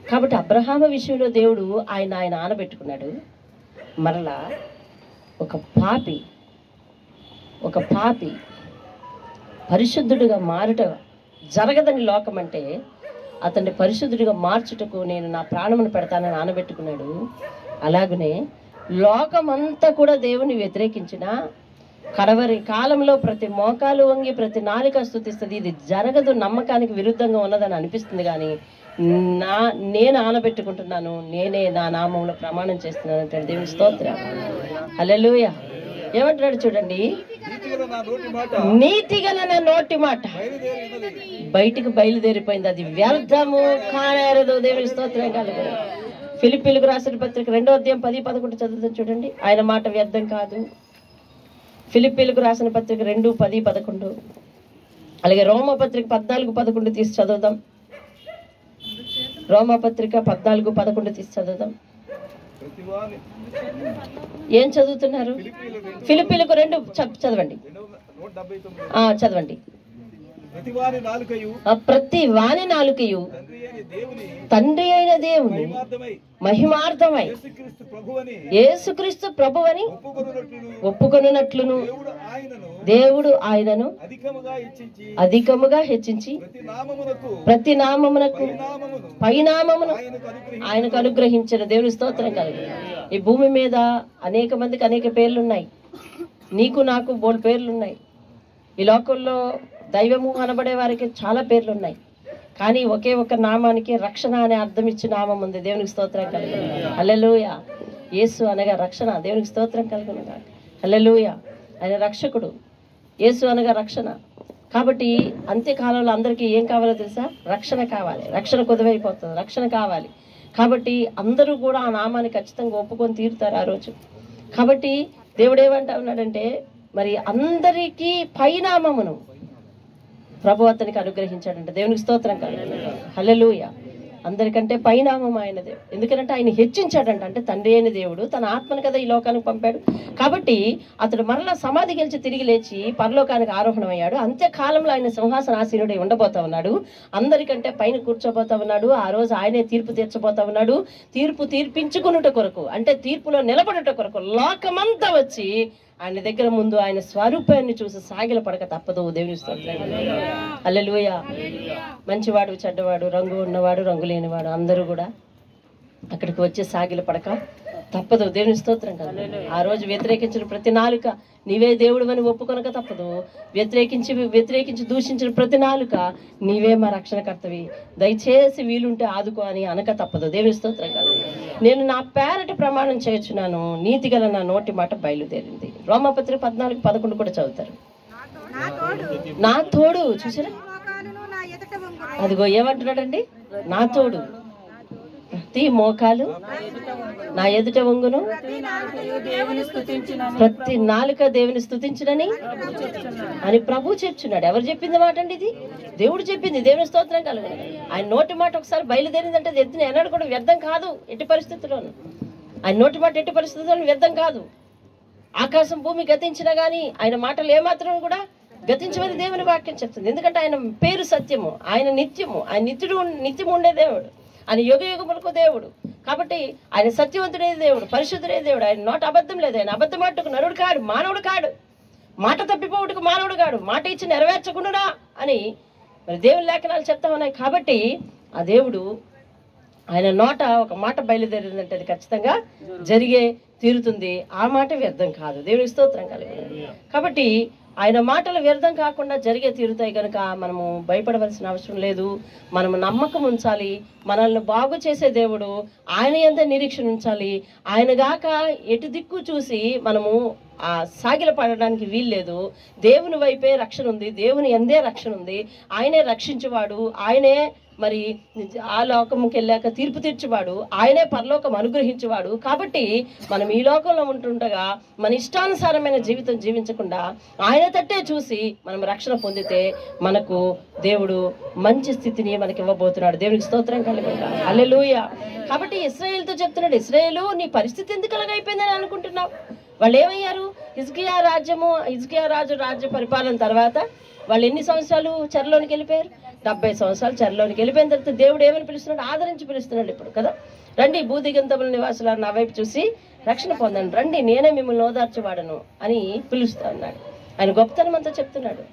కాబట్టి అబ్రహాము విషయంలో దేవుడు ఆయన ఆనబెట్టుకున్నాడు. మరలా ఒక పాపి పరిశుద్ధుడిగా మారుట జరగదని లోకం అంటే అతన్ని పరిశుద్ధుడిగా మార్చుటకు నేను నా ప్రాణమును పెడతానని ఆనబెట్టుకున్నాడు. అలాగనే లోకమంతా కూడా దేవుని వ్యతిరేకించిన కడవరి కాలంలో ప్రతి మోకాలు వంగి ప్రతి నాలుక స్తుతిస్తుంది. ఇది జరగదు, నమ్మకానికి విరుద్ధంగా ఉన్నదని అనిపిస్తుంది. కానీ నేను ఆనబెట్టుకుంటున్నాను, నేనే నా నామంలో ప్రమాణం చేస్తున్నాను అంటే దేవుని స్తోత్రం. హల్లెలూయా. ఏమంటున్నాడు చూడండి, నీతిగల నా నోటి మాట బయటికి బయలుదేరిపోయింది, అది వ్యర్థము కానేరదు. దేవుని స్తోత్రం కలుగు. ఫిలిప్పీలకు రాసిన పత్రిక 2వ అధ్యాయం 10-11 చదువుతాం చూడండి. ఆయన మాట వ్యర్థం కాదు. ఫిలిప్పీలకు రాసిన పత్రిక 2:10-11, అలాగే రోమపత్రిక 14-11 తీసి చదువుదాం. రోమపత్రిక 14-11 తీసి చదువుదాం. ఏం చదువుతున్నారు? ఫిలిప్పీలకు 2 చదవండి. చదవండి. ప్రతి వాని నాలుకయు తండ్రి అయిన దేవుని మహిమార్థమై యేసుక్రీస్తు ప్రభువని ఒప్పుకొనున్నట్లును దేవుడు ఆయనను అధికముగా హెచ్చించి ప్రతి నామమునకు పైనామమును ఆయనకు అనుగ్రహించిన. దేవుని స్తోత్రం కలుగు. ఈ భూమి మీద అనేక మందికి అనేక పేర్లున్నాయి. నీకు నాకు బోల్ పేర్లున్నాయి. ఈ లోకంలో దైవము అనబడే వారికి చాలా పేర్లున్నాయి. కానీ ఒకే ఒక నామానికి రక్షణ అనే అర్థం ఇచ్చి నామం ఉంది. దేవునికి స్తోత్రం కలుగును. హల్లెలూయా. యేసు అనగా రక్షణ. దేవునికి స్తోత్రం కలుగును. హల్లెలూయా. ఆయన రక్షకుడు. యేసు అనగా రక్షణ. కాబట్టి అంత్యకాలంలో అందరికీ ఏం కావాలో తెలుసా? రక్షణ కావాలి. రక్షణ కొద్దివైపోతుంది, రక్షణ కావాలి. కాబట్టి అందరూ కూడా ఆ నామాన్ని ఖచ్చితంగా ఒప్పుకొని తీరుతారు ఆ రోజు. కాబట్టి దేవుడు ఏమంటా ఉన్నాడంటే, మరి అందరికీ పైనామమును ప్రభు అతనికి అనుగ్రహించాడంట. దేవునికి స్తోత్రం కలుగును. హల్లెలూయా. అందరికంటే పైనామం ఆయనదే. ఎందుకంటే ఆయన హెచ్చించాడంట. అంటే తండ్రి అయిన దేవుడు తన ఆత్మను కదా ఈ లోకానికి పంపాడు. కాబట్టి అతడు మరలా సమాధి గెలిచి తిరిగి లేచి పరలోకానికి ఆరోహణమయ్యాడు. అంత్యకాలంలో ఆయన సింహాసనాసీనుడై ఉండబోతా ఉన్నాడు. అందరికంటే పైన కూర్చోబోతా ఉన్నాడు. ఆ రోజు ఆయనే తీర్పు తీర్చబోతా ఉన్నాడు. తీర్పు తీర్పించుకునుట కొరకు, అంటే తీర్పులో నిలబడుట కొరకు లోకమంతా వచ్చి ఆయన దగ్గర ముందు ఆయన స్వరూపాన్ని చూసి సాగిల పడక తప్పదు. దేవుని స్తోత్రం. హల్లెలూయా. మంచివాడు, చెడ్డవాడు, రంగు ఉన్నవాడు, రంగు లేనివాడు అందరూ కూడా అక్కడికి వచ్చి సాగిల పడక తప్పదు. దేవుని స్తోత్రం కదా. ఆ రోజు వ్యతిరేకించిన ప్రతి నాలుక నీవే దేవుడు అని ఒప్పుకొనక తప్పదు. వ్యతిరేకించి దూషించిన ప్రతి నాలుక నీవే మా రక్షణకర్తవి, దయచేసి వీలుంటే ఆదుకో అని అనక తప్పదు. దేవుని స్తోత్రం కాదు. నేను నా పేరట ప్రమాణం చేయుచున్నాను, నీతిగల నా నోటి మాట బయలుదేరింది. రోమపత్రిక 14-11 కూడా చదువుతారు. నా తోడు చూసారా? అదిగో ఏమంటున్నాడండి, నా తోడు ప్రతి మోకాలు నా ఎదుట వంగును, ప్రతి నాలుక దేవుని స్తుతించునని అని ప్రభు చెప్తున్నాడు. ఎవరు చెప్పింది మాట అండి? ఇది దేవుడు చెప్పింది. దేవుని స్తోత్రం కలుగును. ఆయన నోటి మాట ఒకసారి బయలుదేరిందంటే ఎత్తున ఎన్నడూ కూడా వ్యర్థం కాదు. ఎట్టి పరిస్థితుల్లోనూ ఆయన నోటి మాట ఎట్టి పరిస్థితుల్లోనూ వ్యర్థం కాదు. ఆకాశం భూమి గతించినా గానీ ఆయన మాటలు ఏమాత్రం కూడా గతించమని దేవుని వాక్యం చెప్తుంది. ఎందుకంటే ఆయన పేరు సత్యము, ఆయన నిత్యము, ఆయన నిత్యము ఉండే దేవుడు, ఆయన యుగములకు దేవుడు. కాబట్టి ఆయన సత్యవంతుడే దేవుడు, పరిశుద్ధుడే దేవుడు. ఆయన నోట అబద్ధం లేదు. ఆయన అబద్ధమాటకు నరుడు కాడు, మానవుడు కాడు. మాట తప్పిపోవుటకు మానవుడు కాడు. మాట ఇచ్చి నెరవేర్చకుండా అని మరి దేవుని లేఖనాలు చెప్తా ఉన్నాయి. కాబట్టి ఆ దేవుడు ఆయన నోట ఒక మాట బయలుదేరిందంటే అది ఖచ్చితంగా జరిగే తీరుతుంది. ఆ మాట వ్యర్థం కాదు. దేవునికి స్తోత్రం కలుగును. కాబట్టి ఆయన మాటలు వ్యర్థం కాకుండా జరిగే తీరుతాయి కనుక మనము భయపడవలసిన అవసరం లేదు. మనము నమ్మకం ఉంచాలి. మనల్ని బాగు చేసే దేవుడు, ఆయన యందే నిరీక్షణ ఉంచాలి. ఆయన గాక ఎటు దిక్కు చూసి మనము సాగిల పడడానికి వీల్లేదు. దేవుని వైపే రక్షణ ఉంది, దేవుని యందే రక్షణ ఉంది. ఆయనే రక్షించేవాడు, ఆయనే మరి ఆ లోకంకి వెళ్ళాక తీర్పు తీర్చేవాడు, ఆయనే పరలోకం అనుగ్రహించేవాడు. కాబట్టి మనం ఈ లోకంలో ఉంటుండగా మన ఇష్టానుసారమైన జీవితం జీవించకుండా ఆయన తట్టే చూసి మనం రక్షణ పొందితే మనకు దేవుడు మంచి స్థితిని మనకి ఇవ్వబోతున్నాడు. దేవునికి స్తోత్రం కలుగును. హల్లెలూయా. కాబట్టి ఇశ్రాయేలుతో చెప్తున్నాడు, ఇశ్రాయేలు నీ పరిస్థితి ఎందుకు అలాగైపోయిందని అనుకుంటున్నావు? వాళ్ళు ఏమయ్యారు? హిజ్కియా రాజు రాజ్య పరిపాలన తర్వాత వాళ్ళు ఎన్ని సంవత్సరాలు చెరలోనికి వెళ్ళిపోయారు? 70 సంవత్సరాలు చెరలోనికి వెళ్ళిపోయిన తర్వాత దేవుడు ఏమని పిలుస్తున్నాడు? ఆదరించి పిలుస్తున్నాడు ఇప్పుడు కదా. రండి భూదిగంతముల నివాసులారు, నా వైపు చూసి రక్షణ పొందండి, రండి నేనే మిమ్మల్ని ఓదార్చేవాడను అని పిలుస్తా ఉన్నాడు. ఆయన గొప్పతనం అంతా చెప్తున్నాడు.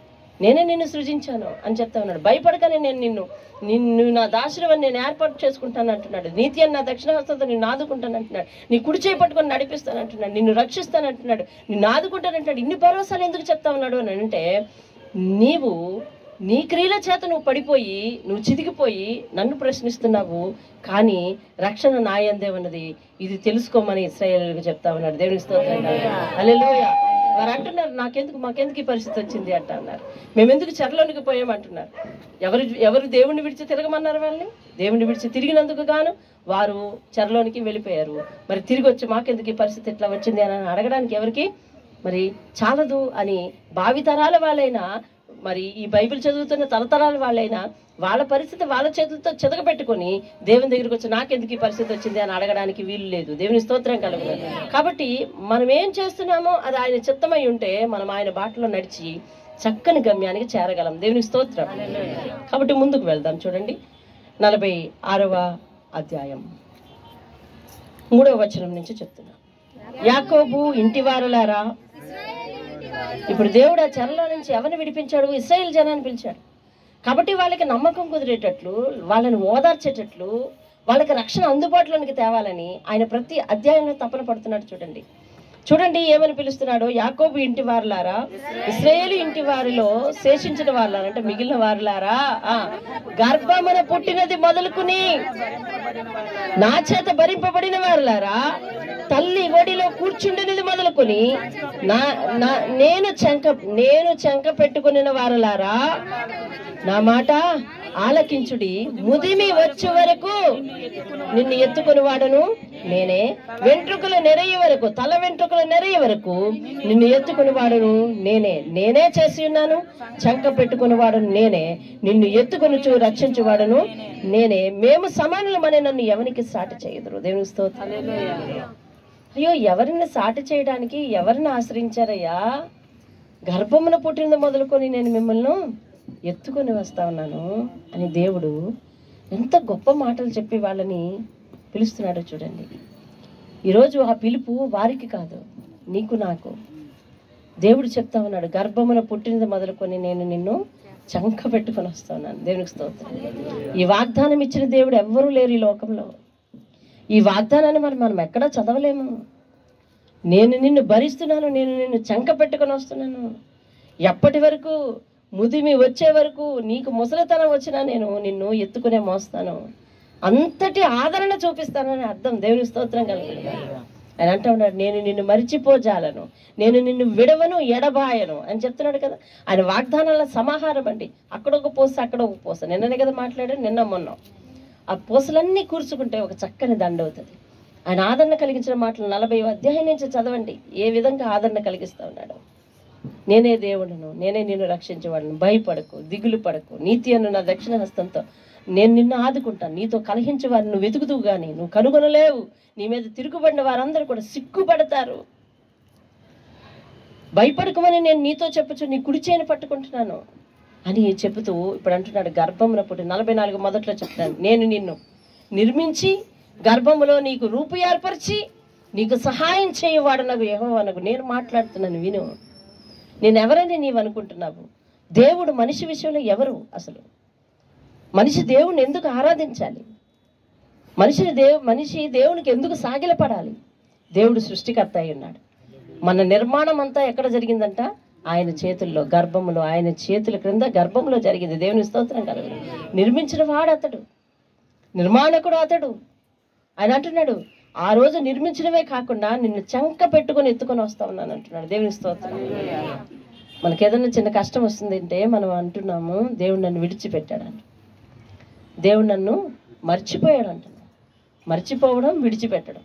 నేనే నిన్ను సృజించాను అని చెప్తా ఉన్నాడు. భయపడకనే నేను నిన్ను నా దాసుడవని నేను ఏర్పాటు చేసుకుంటాను అంటున్నాడు. నీతి అని నా దక్షిణ హస్తంతో నిన్ను ఆదుకుంటాను అంటున్నాడు. నీ కుడి చేయి పట్టుకొని నడిపిస్తాను అంటున్నాడు. నిన్ను రక్షిస్తాను అంటున్నాడు. నిన్ను ఆదుకుంటానంటున్నాడు. ఇన్ని భరోసాలు ఎందుకు చెప్తా ఉన్నాడు అని అంటే, నీవు నీ క్రియల చేత నువ్వు పడిపోయి, నువ్వు చితికిపోయి నన్ను ప్రశ్నిస్తున్నావు, కానీ రక్షణ నాయందే ఉన్నది, ఇది తెలుసుకోమని ఇశ్రాయేలుకు చెప్తా ఉన్నాడు. దేవునికి స్తోత్రం. హల్లెలూయా. వారు అంటున్నారు, మాకెందుకు ఈ పరిస్థితి వచ్చింది అంట అన్నారు. మేమెందుకు చెరలోనికి పోయామంటున్నారు. ఎవరు దేవుణ్ణి విడిచి తిరగమన్నారు? వాళ్ళని దేవుణ్ణి విడిచి తిరిగినందుకు గాను వారు చెరలోనికి వెళ్ళిపోయారు. మరి తిరిగి వచ్చి మాకెందుకు ఈ పరిస్థితి ఎట్లా వచ్చింది అని అడగడానికి ఎవరికి మరి చాలదు అని భావితరాల వాళ్ళైనా, మరి ఈ బైబిల్ చదువుతున్న తరతరాల వాళ్ళైనా వాళ్ళ పరిస్థితి వాళ్ళ చేతులతో చెదగబెట్టుకొని దేవుని దగ్గరికి వచ్చి నాకెందుకు ఈ పరిస్థితి వచ్చింది అని అడగడానికి వీలు లేదు. దేవుని స్తోత్రం కలుగుతుంది. కాబట్టి మనం ఏం చేస్తున్నామో అది ఆయన చిత్తమై ఉంటే మనం ఆయన బాటలో నడిచి చక్కని గమ్యానికి చేరగలం. దేవుని స్తోత్రం. కాబట్టి ముందుకు వెళ్దాం. చూడండి 46వ అధ్యాయం 3వ వచనం నుంచి చెప్తున్నా. యాకోబు ఇంటి వారులారా, ఇప్పుడు దేవుడు ఆ చెరలో నుంచి ఎవరిని విడిపించాడు? ఇశ్రాయేలు జనాన్ని పిలిచాడు. కాబట్టి వాళ్ళకి నమ్మకం కుదిరేటట్లు, వాళ్ళని ఓదార్చేటట్లు, వాళ్ళకి రక్షణ అందుబాటులోనికి తేవాలని ఆయన ప్రతి అధ్యాయంలో తపన పడుతున్నాడు. చూడండి ఏమని పిలుస్తున్నాడు? యాకోబు ఇంటి వారులారా, ఇశ్రాయేలు ఇంటి వారిలో శేషించిన వారులారా, అంటే మిగిలిన వారులారా, గర్భమున పుట్టినది మొదలుకుని నా చేత భరింపబడిన వారులారా, తల్లి ఒడిలో కూర్చుండినది మొదలుకొని నేను చంక పెట్టుకుని వారులారా, నా మాట ఆలకించుడి. ముదిమి వచ్చే వరకు నిన్ను ఎత్తుకుని వాడను నేనే. వెంట్రుకలు నెరయ్యే వరకు, తల వెంట్రుకలు నెరయ్యే వరకు నిన్ను ఎత్తుకుని వాడను నేనే చేసి ఉన్నాను. చంక పెట్టుకుని వాడను నేనే, నిన్ను ఎత్తుకుని రక్షించు వాడను నేనే. మేము సమానులమని నన్ను ఎవరికి సాటి చేయదురు. దేవుని స్తోత్రం. అయ్యో, ఎవరిని సాటి చేయడానికి ఎవరిని ఆశ్రయించారయ్యా? గర్భమున పుట్టినది మొదలుకొని నేను మిమ్మల్ని ఎత్తుకొని వస్తా ఉన్నాను అని దేవుడు ఎంత గొప్ప మాటలు చెప్పి వాళ్ళని పిలుస్తున్నాడో చూడండి. ఈరోజు ఆ పిలుపు వారికి కాదు, నీకు నాకు దేవుడు చెప్తా ఉన్నాడు. గర్భమున పుట్టినది మొదలుకొని నేను నిన్ను చంక పెట్టుకొని వస్తా ఉన్నాను. దేవునికి స్తోత్రం. ఈ వాగ్దానం ఇచ్చిన దేవుడు ఎవ్వరూ లేరు ఈ లోకంలో. ఈ వాగ్దానాన్ని మనం ఎక్కడా చదవలేము. నేను నిన్ను భరిస్తున్నాను, నేను నిన్ను చంక పెట్టుకొని వస్తున్నాను. ఎప్పటి వరకు? ముదిమి వచ్చే వరకు, నీకు ముసలితనం వచ్చినా నేను నిన్ను ఎత్తుకునే మోస్తాను, అంతటి ఆదరణ చూపిస్తానని అర్థం. దేవుని స్తోత్రం కలుగుతుంది. ఆయన అంటూ ఉన్నాడు, నేను నిన్ను మరిచిపోజాలను, నేను నిన్ను విడవను ఎడబాయను అని చెప్తున్నాడు కదా. ఆయన వాగ్దానాల సమాహారం అండి. అక్కడొక పూస అక్కడొక పూస. నిన్ననే కదా మాట్లాడాడు, నిన్న మొన్న. ఆ పూసలన్నీ కూర్చుకుంటే ఒక చక్కని దండ అవుతుంది. ఆయన ఆదరణ కలిగించిన మాటలు 40వ అధ్యాయం నుంచి చదవండి. ఏ విధంగా ఆదరణ కలిగిస్తా ఉన్నాడు. నేనే దేవుడును, నేనే నిన్ను రక్షించేవాడును, భయపడకు, దిగులు పడకు, నీతి అను నా దక్షిణ హస్తంతో నేను నిన్ను ఆదుకుంటాను. నీతో కలహించే వారిని నువ్వు వెతుకుదువు కానీ నువ్వు కనుగొనలేవు. నీ మీద తిరుగుబడిన వారందరూ కూడా సిగ్గుపడతారు. భయపడకమని నేను నీతో చెప్పచ్చు, నీ కుడి చేయిని పట్టుకుంటున్నాను అని చెబుతూ ఇప్పుడు అంటున్నాడు. గర్భమున పుట్టి 44 మొదట్లో చెప్తాను, నేను నిన్ను నిర్మించి గర్భములో నీకు రూపు ఏర్పరిచి నీకు సహాయం చేయవాడు నాకు యెహోవానగు నేను మాట్లాడుతున్నాను, విను. నేను ఎవరని నీవు అనుకుంటున్నావు? దేవుడు మనిషి విషయంలో ఎవరు? అసలు మనిషి దేవుణ్ణి ఎందుకు ఆరాధించాలి? మనిషి దేవునికి ఎందుకు సాగిలపడాలి? దేవుడు సృష్టికర్త అయి ఉన్నాడు. మన నిర్మాణం అంతా ఎక్కడ జరిగిందంట? ఆయన చేతుల్లో, గర్భంలో, ఆయన చేతుల క్రింద గర్భంలో జరిగింది. దేవుని స్తోత్రం కలుగు. నిర్మించిన వాడు అతడు, నిర్మాణకుడు అతడు. ఆయన అంటున్నాడు, ఆ రోజు నిర్మించడమే కాకుండా నిన్ను చంక పెట్టుకొని ఎత్తుకొని వస్తా ఉన్నాను అంటున్నాడు. దేవుని స్తోత్రం. మనకి ఏదైనా చిన్న కష్టం వస్తుందంటే మనం అంటున్నాము, దేవుడు నన్ను విడిచిపెట్టాడంట, దేవుడు నన్ను మర్చిపోయాడు అంటున్నాం. మర్చిపోవడం, విడిచిపెట్టడం,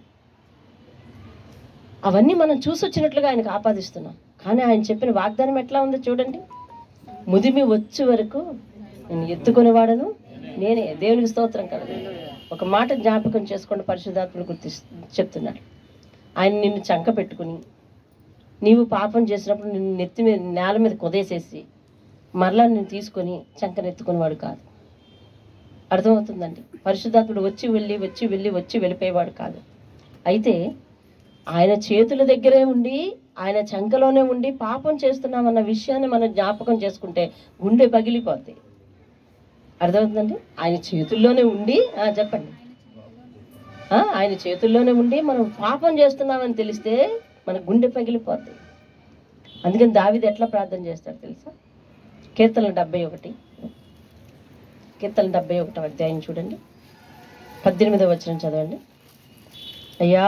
అవన్నీ మనం చూసొచ్చినట్లుగా ఆయనకు ఆపాదిస్తున్నాం. కానీ ఆయన చెప్పిన వాగ్దానం ఎట్లా ఉందో చూడండి. ముదిమి వచ్చే వరకు నేను ఎత్తుకునేవాడను నేనే. దేవునికి స్తోత్రం కలదు. ఒక మాట జ్ఞాపకం చేసుకోండి, పరిశుద్ధాత్ముడు చెప్తున్నాడు. ఆయన నిన్ను చంక పెట్టుకుని నీవు పాపం చేసినప్పుడు నిన్ను నేల మీద కుదేసేసి మరలా నేను తీసుకొని చంకనెత్తుకునేవాడు కాదు. అర్థమవుతుందండి? పరిశుద్ధాత్ముడు వచ్చి వెళ్ళిపోయేవాడు కాదు. అయితే ఆయన చేతుల దగ్గరే ఉండి, ఆయన చంకలోనే ఉండి పాపం చేస్తున్నామన్న విషయాన్ని మనం జ్ఞాపకం చేసుకుంటే గుండె పగిలిపోద్ది. అర్థమవుతుందండి? ఆయన చేతుల్లోనే ఉండి చెప్పండి, ఆయన చేతుల్లోనే ఉండి మనం పాపం చేస్తున్నామని తెలిస్తే మన గుండె పగిలిపోద్ది. అందుకని దావీదు ఎట్లా ప్రార్థన చేస్తాడు తెలుసా? కీర్తనలు 71 అధ్యాయం చూడండి, 18వ వచనం చదవండి. అయ్యా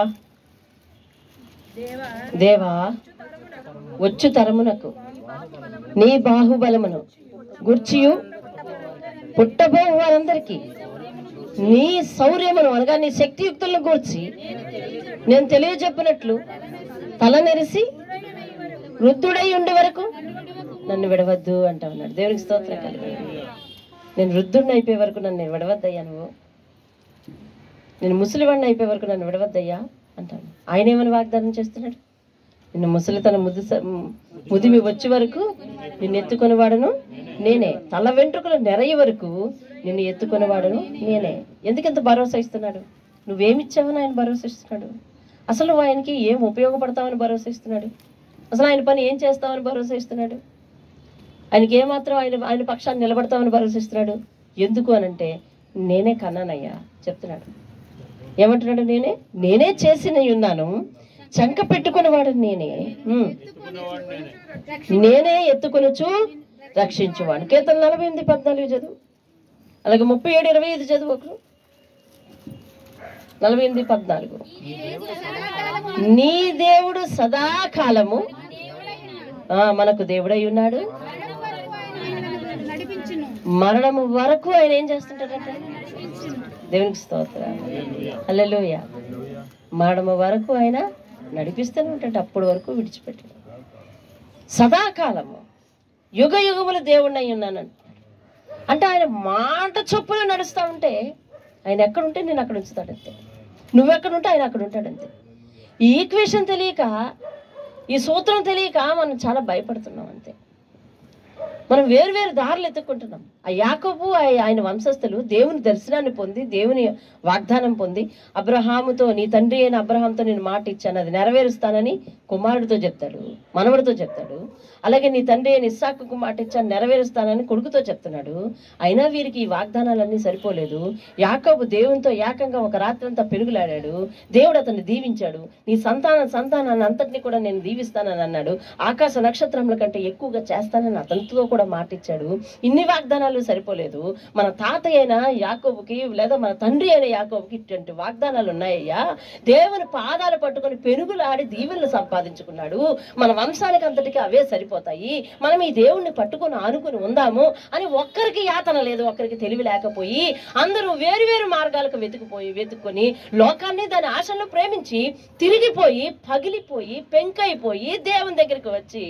దేవా, వచ్చు తరమునకు నీ బాహుబలమును గూర్చియు పుట్టబో వారందరికీ నీ శౌర్యమును అనగా నీ శక్తియుక్తులను గూర్చి నేను తెలియజెప్పినట్లు తల నెరిసి వృద్ధుడై ఉండే వరకు నన్ను విడవద్దు అంటా ఉన్నాడు. దేవునికి స్తోత్రం కలిగి. నేను వృద్ధుడిని అయిపోయే వరకు నన్ను విడవద్దయ్యా, నేను ముసలివాడిని అయిపోయే వరకు నన్ను విడవద్దయ్యా అంటాను. ఆయన ఏమని వాగ్దానం చేస్తున్నాడు? నిన్ను ముసలితన ముదిమి వచ్చే వరకు నిన్ను ఎత్తుకొనివాడను నేనే, తల వెంట్రుకలు నెరయ్యే వరకు నిన్ను ఎత్తుకొనివాడను నేనే. ఎందుకంత భరోసా ఇస్తున్నాడు? నువ్వేమిచ్చావని ఆయన భరోసా ఇస్తున్నాడు. అసలు ఆయనకి ఏం ఉపయోగపడతావని భరోసా ఇస్తున్నాడు. అసలు ఆయన పని ఏం చేస్తామని భరోసా ఇస్తున్నాడు. ఆయనకి ఏమాత్రం ఆయన పక్షాన్ని నిలబడతామని భరోసా ఇస్తున్నాడు. ఎందుకు అనంటే నేనే కన్నానయ్యా చెప్తున్నాడు. ఏమంటున్నాడు? నేనే చేసిన ఉన్నాను, చంక పెట్టుకునేవాడు నేనే ఎత్తుకొనొచ్చు రక్షించువాడు. కీర్తన 48:14 చదువు, అలాగే 37:25 చదువు. 48:14 నీ దేవుడు సదాకాలము మనకు దేవుడై ఉన్నాడు, మరణము వరకు ఆయన ఏం చేస్తుంటాడంటే, దేవునికి స్తోత్రం, హల్లెలూయా, మరణము వరకు ఆయన నడిపిస్తూనే ఉంటాడు, అప్పటి వరకు విడిచిపెట్టాడు. సదాకాలము యుగ యుగములు దేవుడిని అయి ఉన్నానంట. అంటే ఆయన మాట చొప్పున నడుస్తూ ఉంటే, ఆయన ఎక్కడుంటే నేను అక్కడ ఉంచుతాడంతే, నువ్వెక్కడుంటే ఆయన అక్కడ ఉంటాడంతే. ఈ ఈక్వేషన్ తెలియక, ఈ సూత్రం తెలియక మనం చాలా భయపడుతున్నాం అంతే. మనం వేరు దారులు ఎత్తుక్కుంటున్నాం. ఆ యాకోబు ఆయన వంశస్థులు దేవుని దర్శనాన్ని పొంది, దేవుని వాగ్దానం పొంది, అబ్రహాముతో, నీ తండ్రి అయిన అబ్రహాంతో నేను మాట ఇచ్చాను, అది నెరవేరుస్తానని కుమారుడితో చెప్తాడు, మనవడితో చెప్తాడు. అలాగే నీ తండ్రి అయిన ఇస్సాకుకు మాట ఇచ్చాను, నెరవేరుస్తానని కొడుకుతో చెప్తున్నాడు. అయినా వీరికి ఈ వాగ్దానాలన్నీ సరిపోలేదు. యాకోబు దేవునితో ఏకంగా ఒక రాత్రంతా పెనుగులాడాడు. దేవుడు అతన్ని దీవించాడు. నీ సంతానాన్ని అంతటినీ కూడా నేను దీవిస్తానని అన్నాడు. ఆకాశ నక్షత్రముల కంటే ఎక్కువగా చేస్తానని అతనితో కూడా మాట ఇచ్చాడు. ఇన్ని వాగ్దానాలు సరిపోలేదు. మన తాత అయిన యాకోబుకి, లేదా మన తండ్రి అయిన యాకోబుకి ఇటువంటి వాగ్దానాలు ఉన్నాయ్యా. దేవుని పాదాలు పట్టుకొని పెనుగులాడి దీవెనలు సంపాదించుకున్నాడు. మన వంశానికి అంతటికి అవే సరిపోతాయి. మనం ఈ దేవుణ్ణి పట్టుకొని ఆనుకుని ఉందాము అని ఒక్కరికి యాతన లేదు, ఒక్కరికి తెలివి లేకపోయి అందరూ వేరు మార్గాలకు వెతుక్కొని లోకాన్ని దాని ఆశలను ప్రేమించి తిరిగిపోయి, పగిలిపోయి, పెంకైపోయి దేవుని దగ్గరికి వచ్చి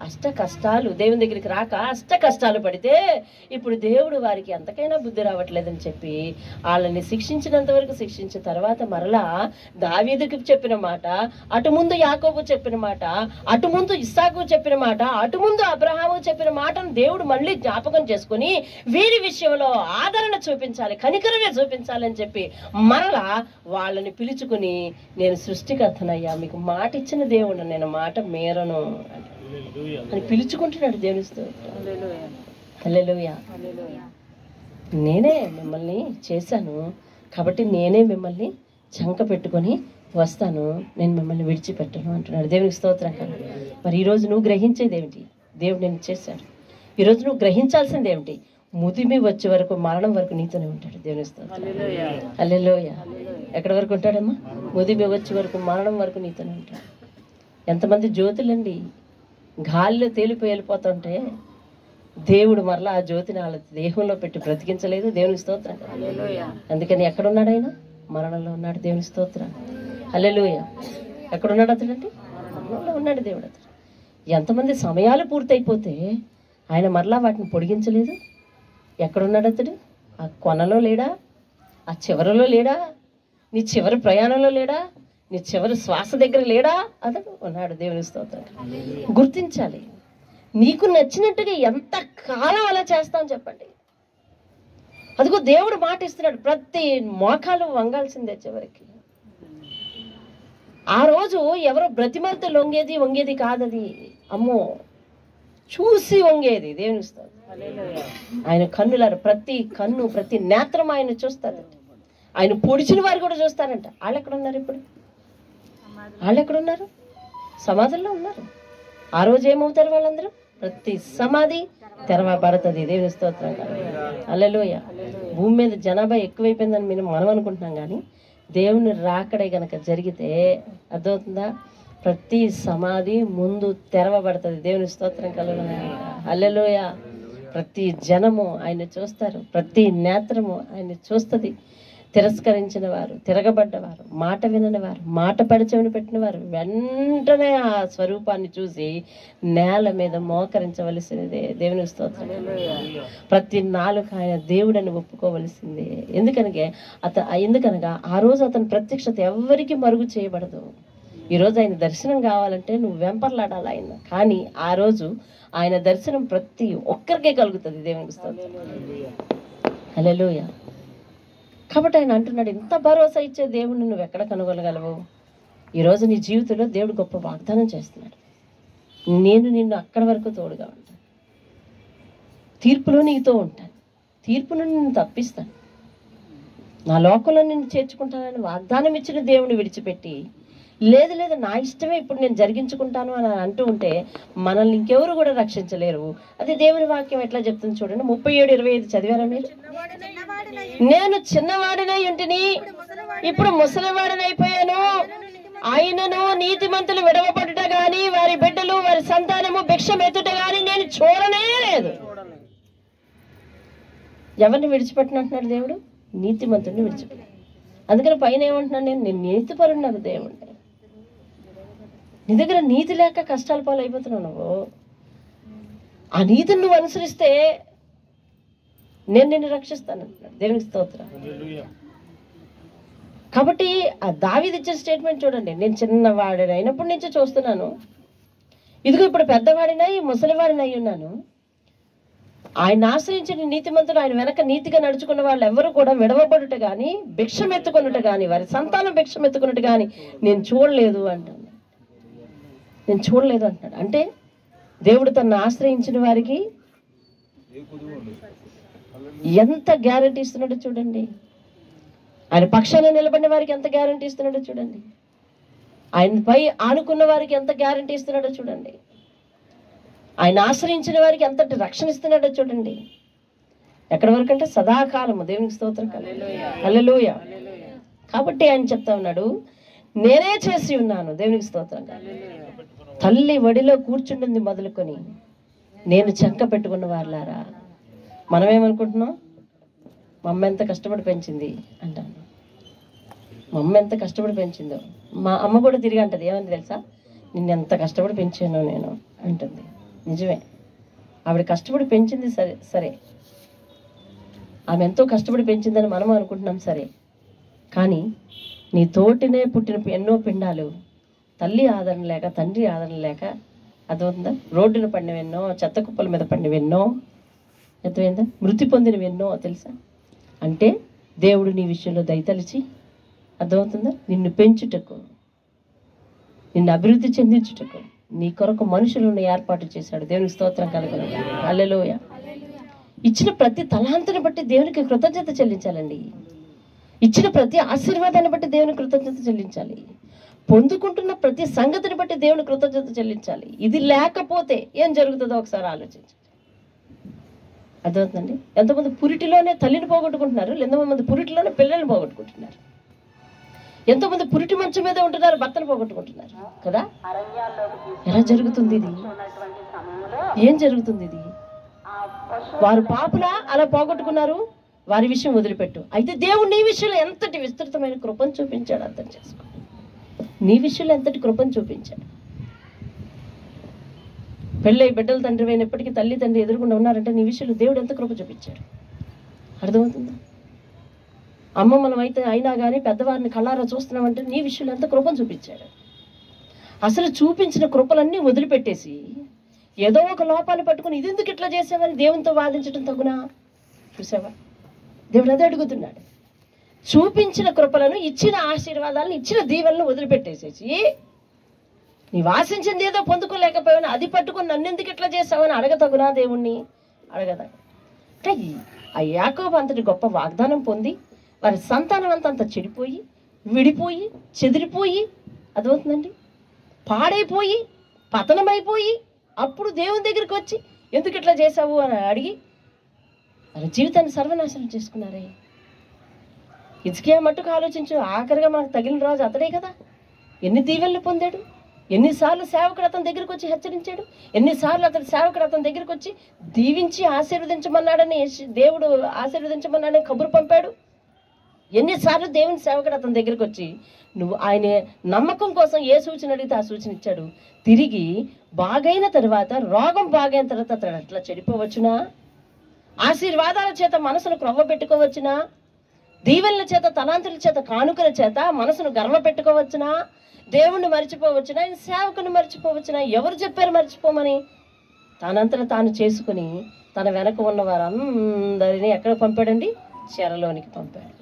అష్ట కష్టాలు, దేవుని దగ్గరికి రాక అష్ట కష్టాలు పడితే ఇప్పుడు దేవుడు వారికి ఎంతకైనా బుద్ధి రావట్లేదని చెప్పి వాళ్ళని శిక్షించినంత వరకు శిక్షించిన తర్వాత మరలా దావీదుకి చెప్పిన మాట, అటు ముందు యాకోబు చెప్పిన మాట, అటు ముందు ఇస్సాకు చెప్పిన మాట, అటు ముందు అబ్రహాము చెప్పిన మాటను దేవుడు మళ్ళీ జ్ఞాపకం చేసుకుని వీరి విషయంలో ఆదరణ చూపించాలి, కనికరమే చూపించాలని చెప్పి మరలా వాళ్ళని పిలుచుకుని, నేను సృష్టికర్తనయ్యా, మీకు మాట ఇచ్చిన దేవుడు, నేను మాట మేరను అని పిలుచుకుంటున్నాడు. దేవునిస్తూ హల్లెలూయా. నేనే మిమ్మల్ని చేశాను కాబట్టి నేనే మిమ్మల్ని చంక పెట్టుకొని వస్తాను, నేను మిమ్మల్ని విడిచిపెట్టను అంటున్నాడు. దేవునికి స్తోత్రం కదా. మరి ఈరోజు నువ్వు గ్రహించేది ఏమిటి? దేవుడు నేను చేశాడు. ఈరోజు నువ్వు గ్రహించాల్సింది ఏమిటి? ముదిమి వచ్చే వరకు, మరణం వరకు నీతోనే ఉంటాడు. దేవునికి స్తోత్రం, హల్లెలూయా. ఎక్కడి వరకు ఉంటాడమ్మా? ముదిమి వచ్చే వరకు, మరణం వరకు నీతోనే ఉంటాడు. ఎంతమంది జ్యోతులండి గాలిలో తేలిపోయి వెళ్ళిపోతుంటే దేవుడు మరలా ఆ జ్యోతిని వాళ్ళ దేహంలో పెట్టి బ్రతికించలేదు. దేవునికి స్తోత్రం. అందుకని ఎక్కడున్నాడు ఆయన? మరణంలో ఉన్నాడు. దేవునికి స్తోత్రం, హల్లెలూయా. ఎక్కడున్నాడు అతడంటే? మరణంలో ఉన్నాడు దేవుడు. అతడు ఎంతమంది సమయాలు పూర్తయిపోతే ఆయన మరలా వాటిని పొడిగించలేదు. ఎక్కడున్నాడు అతడు? ఆ కొనలో లేడా? ఆ చివరిలో లేడా? నీ చివరి ప్రయాణంలో లేడా? నీ చివరి శ్వాస దగ్గర లేడా? అతడు ఉన్నాడు. దేవుని స్తోత్రం. గుర్తించాలి. నీకు నచ్చినట్టుగా ఎంత కాలం అలా చేస్తామని చెప్పండి. అదిగో దేవుడు మాట ఇస్తున్నాడు, ప్రతి మోకాలు వంగాల్సిందే చివరికి. ఆ రోజు ఎవరో బ్రతిమలతో వంగేది కాదది. అమ్మో, చూసి వంగేది దేవుని స్తోత్రం. ఆయన కన్నులారు, ప్రతి కన్ను ప్రతి నేత్రం ఆయన చూస్తారంట. ఆయన పొడిచిన వారు కూడా చూస్తారంట. వాళ్ళు ఎక్కడున్నారు ఇప్పుడు? వాళ్ళు ఎక్కడున్నారు? సమాధుల్లో ఉన్నారు. ఆ రోజు ఏమవుతారు వాళ్ళందరూ? ప్రతి సమాధి తెరవబడుతుంది. దేవుని స్తోత్రం. హల్లెలూయ. భూమి మీద జనాభా ఎక్కువైపోయిందని మనం అనుకుంటున్నాం, కానీ దేవుని రాకడే గనక జరిగితే అర్థమవుతుందా, ప్రతి సమాధి ముందు తెరవబడుతుంది. దేవుని స్తోత్రం కలుగును. హల్లెలూయ. ప్రతి జనము ఆయన చూస్తారు, ప్రతి నేత్రము ఆయన చూస్తుంది. తిరస్కరించిన వారు, తిరగబడ్డవారు, మాట వినని వారు, మాట పడిచెవిని పెట్టిన వారు వెంటనే ఆ స్వరూపాన్ని చూసి నేల మీద మోకరించవలసినదే. దేవుని స్తోత్రం. ప్రతి నాలుక ఆయన దేవుడని ఒప్పుకోవలసిందే. ఎందుకనగా ఆ రోజు అతని ప్రత్యక్షత ఎవరికి మరుగు చేయబడదు. ఈరోజు ఆయన దర్శనం కావాలంటే నువ్వు వెంపర్లాడాలి ఆయన, కానీ ఆ రోజు ఆయన దర్శనం ప్రతి ఒక్కరికే కలుగుతుంది. దేవునికి స్తోత్రం. హల్లెలూయా. కాబట్టి ఆయన అంటున్నాడు, ఇంత భరోసా ఇచ్చే దేవుడిని నువ్వు ఎక్కడ కనుగొనగలవు? ఈరోజు నీ జీవితంలో దేవుడు గొప్ప వాగ్దానం చేస్తున్నాడు. నేను నిన్ను అక్కడి వరకు తోడుగా ఉంటాను, తీర్పులో నీతో ఉంటాను, తీర్పును నిన్ను తప్పిస్తాను, నా లోకంలో నిన్ను చేర్చుకుంటానని వాగ్దానం ఇచ్చిన దేవుని విడిచిపెట్టి లేదు నా ఇష్టమే ఇప్పుడు నేను జరిగించుకుంటాను అని అంటూ ఉంటే మనల్ని ఇంకెవరు కూడా రక్షించలేరు. అది దేవుని వాక్యం ఎట్లా చెప్తుంది చూడండి. 37:25 చదివారా మీరు? నేను చిన్నవాడినై ఉంటిని, ఇప్పుడు ముసలివాడినైపోయాను, ఆయనను నీతిమంతులు విడవబడుట గాని వారి బిడ్డలు వారి సంతానము భిక్షమెత్తుట గాని నేను చూడనే లేదు. ఎవరిని విడిచిపెట్టినంటున్నాడు దేవుడు? నీతిమంతుడిని విడిచిపెట్టాడు. అందుకని పైన ఏమంటున్నాను, నేను నీతిపరున్నాను దేవుడిని. నీ దగ్గర నీతి లేక కష్టాల పాలు అయిపోతున్నావు నువ్వు. ఆ నీతిని నువ్వు అనుసరిస్తే నేను నిన్ను రక్షిస్తాను అంటున్నాడు. దేవునికి స్తోత్రం. కాబట్టి ఆ దావీదు ఇచ్చిన స్టేట్మెంట్ చూడండి. నేను చిన్నవాడిని అయినప్పటి నుంచి చూస్తున్నాను, ఇదిగో ఇప్పుడు పెద్దవాడినై ముసలివాడినై ఉన్నాను. ఆయన ఆశ్రయించిన నీతిమంతులు, ఆయన వెనక నీతిగా నడుచుకున్న వాళ్ళు ఎవరు కూడా విడవబడుట గాని భిక్షమెత్తుకున్నట్టు గాని వారి సంతానం భిక్షమెత్తుకున్నట్టు గాని నేను చూడలేదు అంటాను. నేను చూడలేదు అంటున్నాడు. అంటే దేవుడు తనను ఆశ్రయించిన వారికి ఎంత గ్యారంటీ ఇస్తున్నాడో చూడండి. ఆయన పక్షాన నిలబడిన వారికి ఎంత గ్యారంటీ ఇస్తున్నాడో చూడండి. ఆయనపై ఆనుకున్న వారికి ఎంత గ్యారంటీ ఇస్తున్నాడో చూడండి. ఆయన ఆశ్రయించిన వారికి ఎంతటి రక్షణ ఇస్తున్నాడో చూడండి. ఎక్కడి వరకు అంటే సదాకాలము. దేవునికి స్తోత్రం. హల్లెలూయా. కాబట్టి ఆయన చెప్తా ఉన్నాడు, నేనే చేసి ఉన్నాను. దేవునికి స్తోత్రం. తల్లి వడిలో కూర్చుంటుంది మొదలుకొని నేను చెంక పెట్టుకున్న వాళ్ళారా. మనమేమనుకుంటున్నాం, మా అమ్మ ఎంత కష్టపడి పెంచింది అంటాను. మా అమ్మ ఎంత కష్టపడి పెంచిందో. మా అమ్మ కూడా తిరిగి అంటది, ఏమని తెలుసా, నిన్నెంత కష్టపడి పెంచాను నేను అంటుంది. నిజమే, ఆవిడ కష్టపడి పెంచింది సరే, ఆమె ఎంతో కష్టపడి పెంచిందని మనం అనుకుంటున్నాం సరే, కానీ నీ తోటినే పుట్టిన ఎన్నో పిండాలు తల్లి ఆదరణ లేక తండ్రి ఆదరణ లేక అదవుతుందా, రోడ్డున పడినవెన్నో, చెత్త కుప్పల మీద పడినవెన్నో, ఎంతైందా మృతి పొందినవెన్నో తెలుసా. అంటే దేవుడు నీ విషయంలో దయతలిచి అర్థమవుతుందా, నిన్ను పెంచుటకు, నిన్ను అభివృద్ధి చెందించుటకు నీ కొరకు మనుషులను ఏర్పాటు చేశాడు. దేవునికి స్తోత్రం కలుగును. హల్లెలూయా. ఇచ్చిన ప్రతి తలాంతుని బట్టి దేవునికి కృతజ్ఞత చెల్లించాలండి. ఇచ్చిన ప్రతి ఆశీర్వాదాన్ని బట్టి దేవుని కృతజ్ఞత చెల్లించాలి. పొందుకుంటున్న ప్రతి సంగతిని బట్టి దేవుని కృతజ్ఞత చెల్లించాలి. ఇది లేకపోతే ఏం జరుగుతుందో ఒకసారి ఆలోచించండి. అర్థమవుతుందండి. ఎంతోమంది పురిటిలోనే తల్లిని పోగొట్టుకుంటున్నారు, ఎంతోమంది పురిటిలోనే పిల్లల్ని పోగొట్టుకుంటున్నారు, ఎంతోమంది పురిటి మంచం మీద ఉంటున్నారు, భర్తను పోగొట్టుకుంటున్నారు కదా. ఎలా జరుగుతుంది ఇది? ఏం జరుగుతుంది ఇది? వారు పాపులా అలా పోగొట్టుకున్నారు, వారి విషయం వదిలిపెట్టు. అయితే దేవుడు నీ విషయంలో ఎంతటి విస్తృతమైన కృపను చూపించాడు అర్థం చేసుకో. నీ విషయంలో ఎంతటి కృపను చూపించాడు. పెళ్ళై బిడ్డల తండ్రి అయినప్పటికీ తల్లి తండ్రి ఎదురుకుండా ఉన్నారంటే నీ విషయంలో దేవుడు ఎంత కృప చూపించాడు. అర్థమవుతుందా? అమ్మ మనం అయితే అయినా కానీ పెద్దవారిని కళ్ళారా చూస్తున్నామంటే నీ విషయంలో ఎంత కృపను చూపించాడు. అసలు చూపించిన కృపలన్నీ వదిలిపెట్టేసి ఏదో ఒక లోపాన్ని పట్టుకుని ఇది ఎందుకు ఇట్లా చేసావని దేవునితో వాదించడం తగునా? చూసావా, దేవుడు అదే అడుగుతున్నాడు. చూపించిన కృపలను, ఇచ్చిన ఆశీర్వాదాలను, ఇచ్చిన దీవెలను వదిలిపెట్టేసేసి నీవు ఆశించింది ఏదో పొందుకోలేకపోయినా అది పట్టుకుని నన్ను ఎందుకు ఇట్లా చేసావని అడగతగునా? దేవుణ్ణి అడగదా? అంటే ఆ యాకోబు అంతటి గొప్ప వాగ్దానం పొంది వారి సంతానం అంతా చెడిపోయి, విడిపోయి, చెదిరిపోయి, అదవుతుందండి, పాడైపోయి, పతనమైపోయి, అప్పుడు దేవుని దగ్గరికి వచ్చి ఎందుకు ఇట్లా చేసావు అని అడిగి వాళ్ళ జీవితాన్ని సర్వనాశనం చేసుకున్నారే. హిజ్కియా మట్టుకు ఆలోచించు, ఆఖరిగా మనకు తగిలిన రాజు అతడే కదా. ఎన్ని దీవెనలు పొందాడు, ఎన్నిసార్లు సేవకుడు అతని దగ్గరికి వచ్చి హెచ్చరించాడు, ఎన్నిసార్లు అతని సేవకుడు అతని దగ్గరికి వచ్చి దీవించి ఆశీర్వదించమన్నాడని, దేవుడు ఆశీర్వదించమన్నాడని కబురు పంపాడు. ఎన్నిసార్లు దేవుని సేవకుడు అతని దగ్గరికి వచ్చి నువ్వు ఆయన నమ్మకం కోసం ఏ సూచన అడిగితే ఆ సూచన ఇచ్చాడు. తిరిగి బాగైన తర్వాత, రోగం బాగైన తర్వాత అతడు అట్లా చెడిపోవచ్చునా? ఆశీర్వాదాల చేత మనసును క్రొవ్వ పెట్టుకోవచ్చునా? దీవెనల చేత, తలాంతుల చేత, కానుకల చేత మనసును గర్వ పెట్టుకోవచ్చునా? దేవుణ్ణి మర్చిపోవచ్చునా? ఆయన సేవకుని మర్చిపోవచ్చునా? ఎవరు చెప్పారు మర్చిపోమని? తనంతట తాను చేసుకుని తన వెనక ఉన్న వారందరినీ ఎక్కడ పంపాడండి? చెరలోనికి పంపాడు.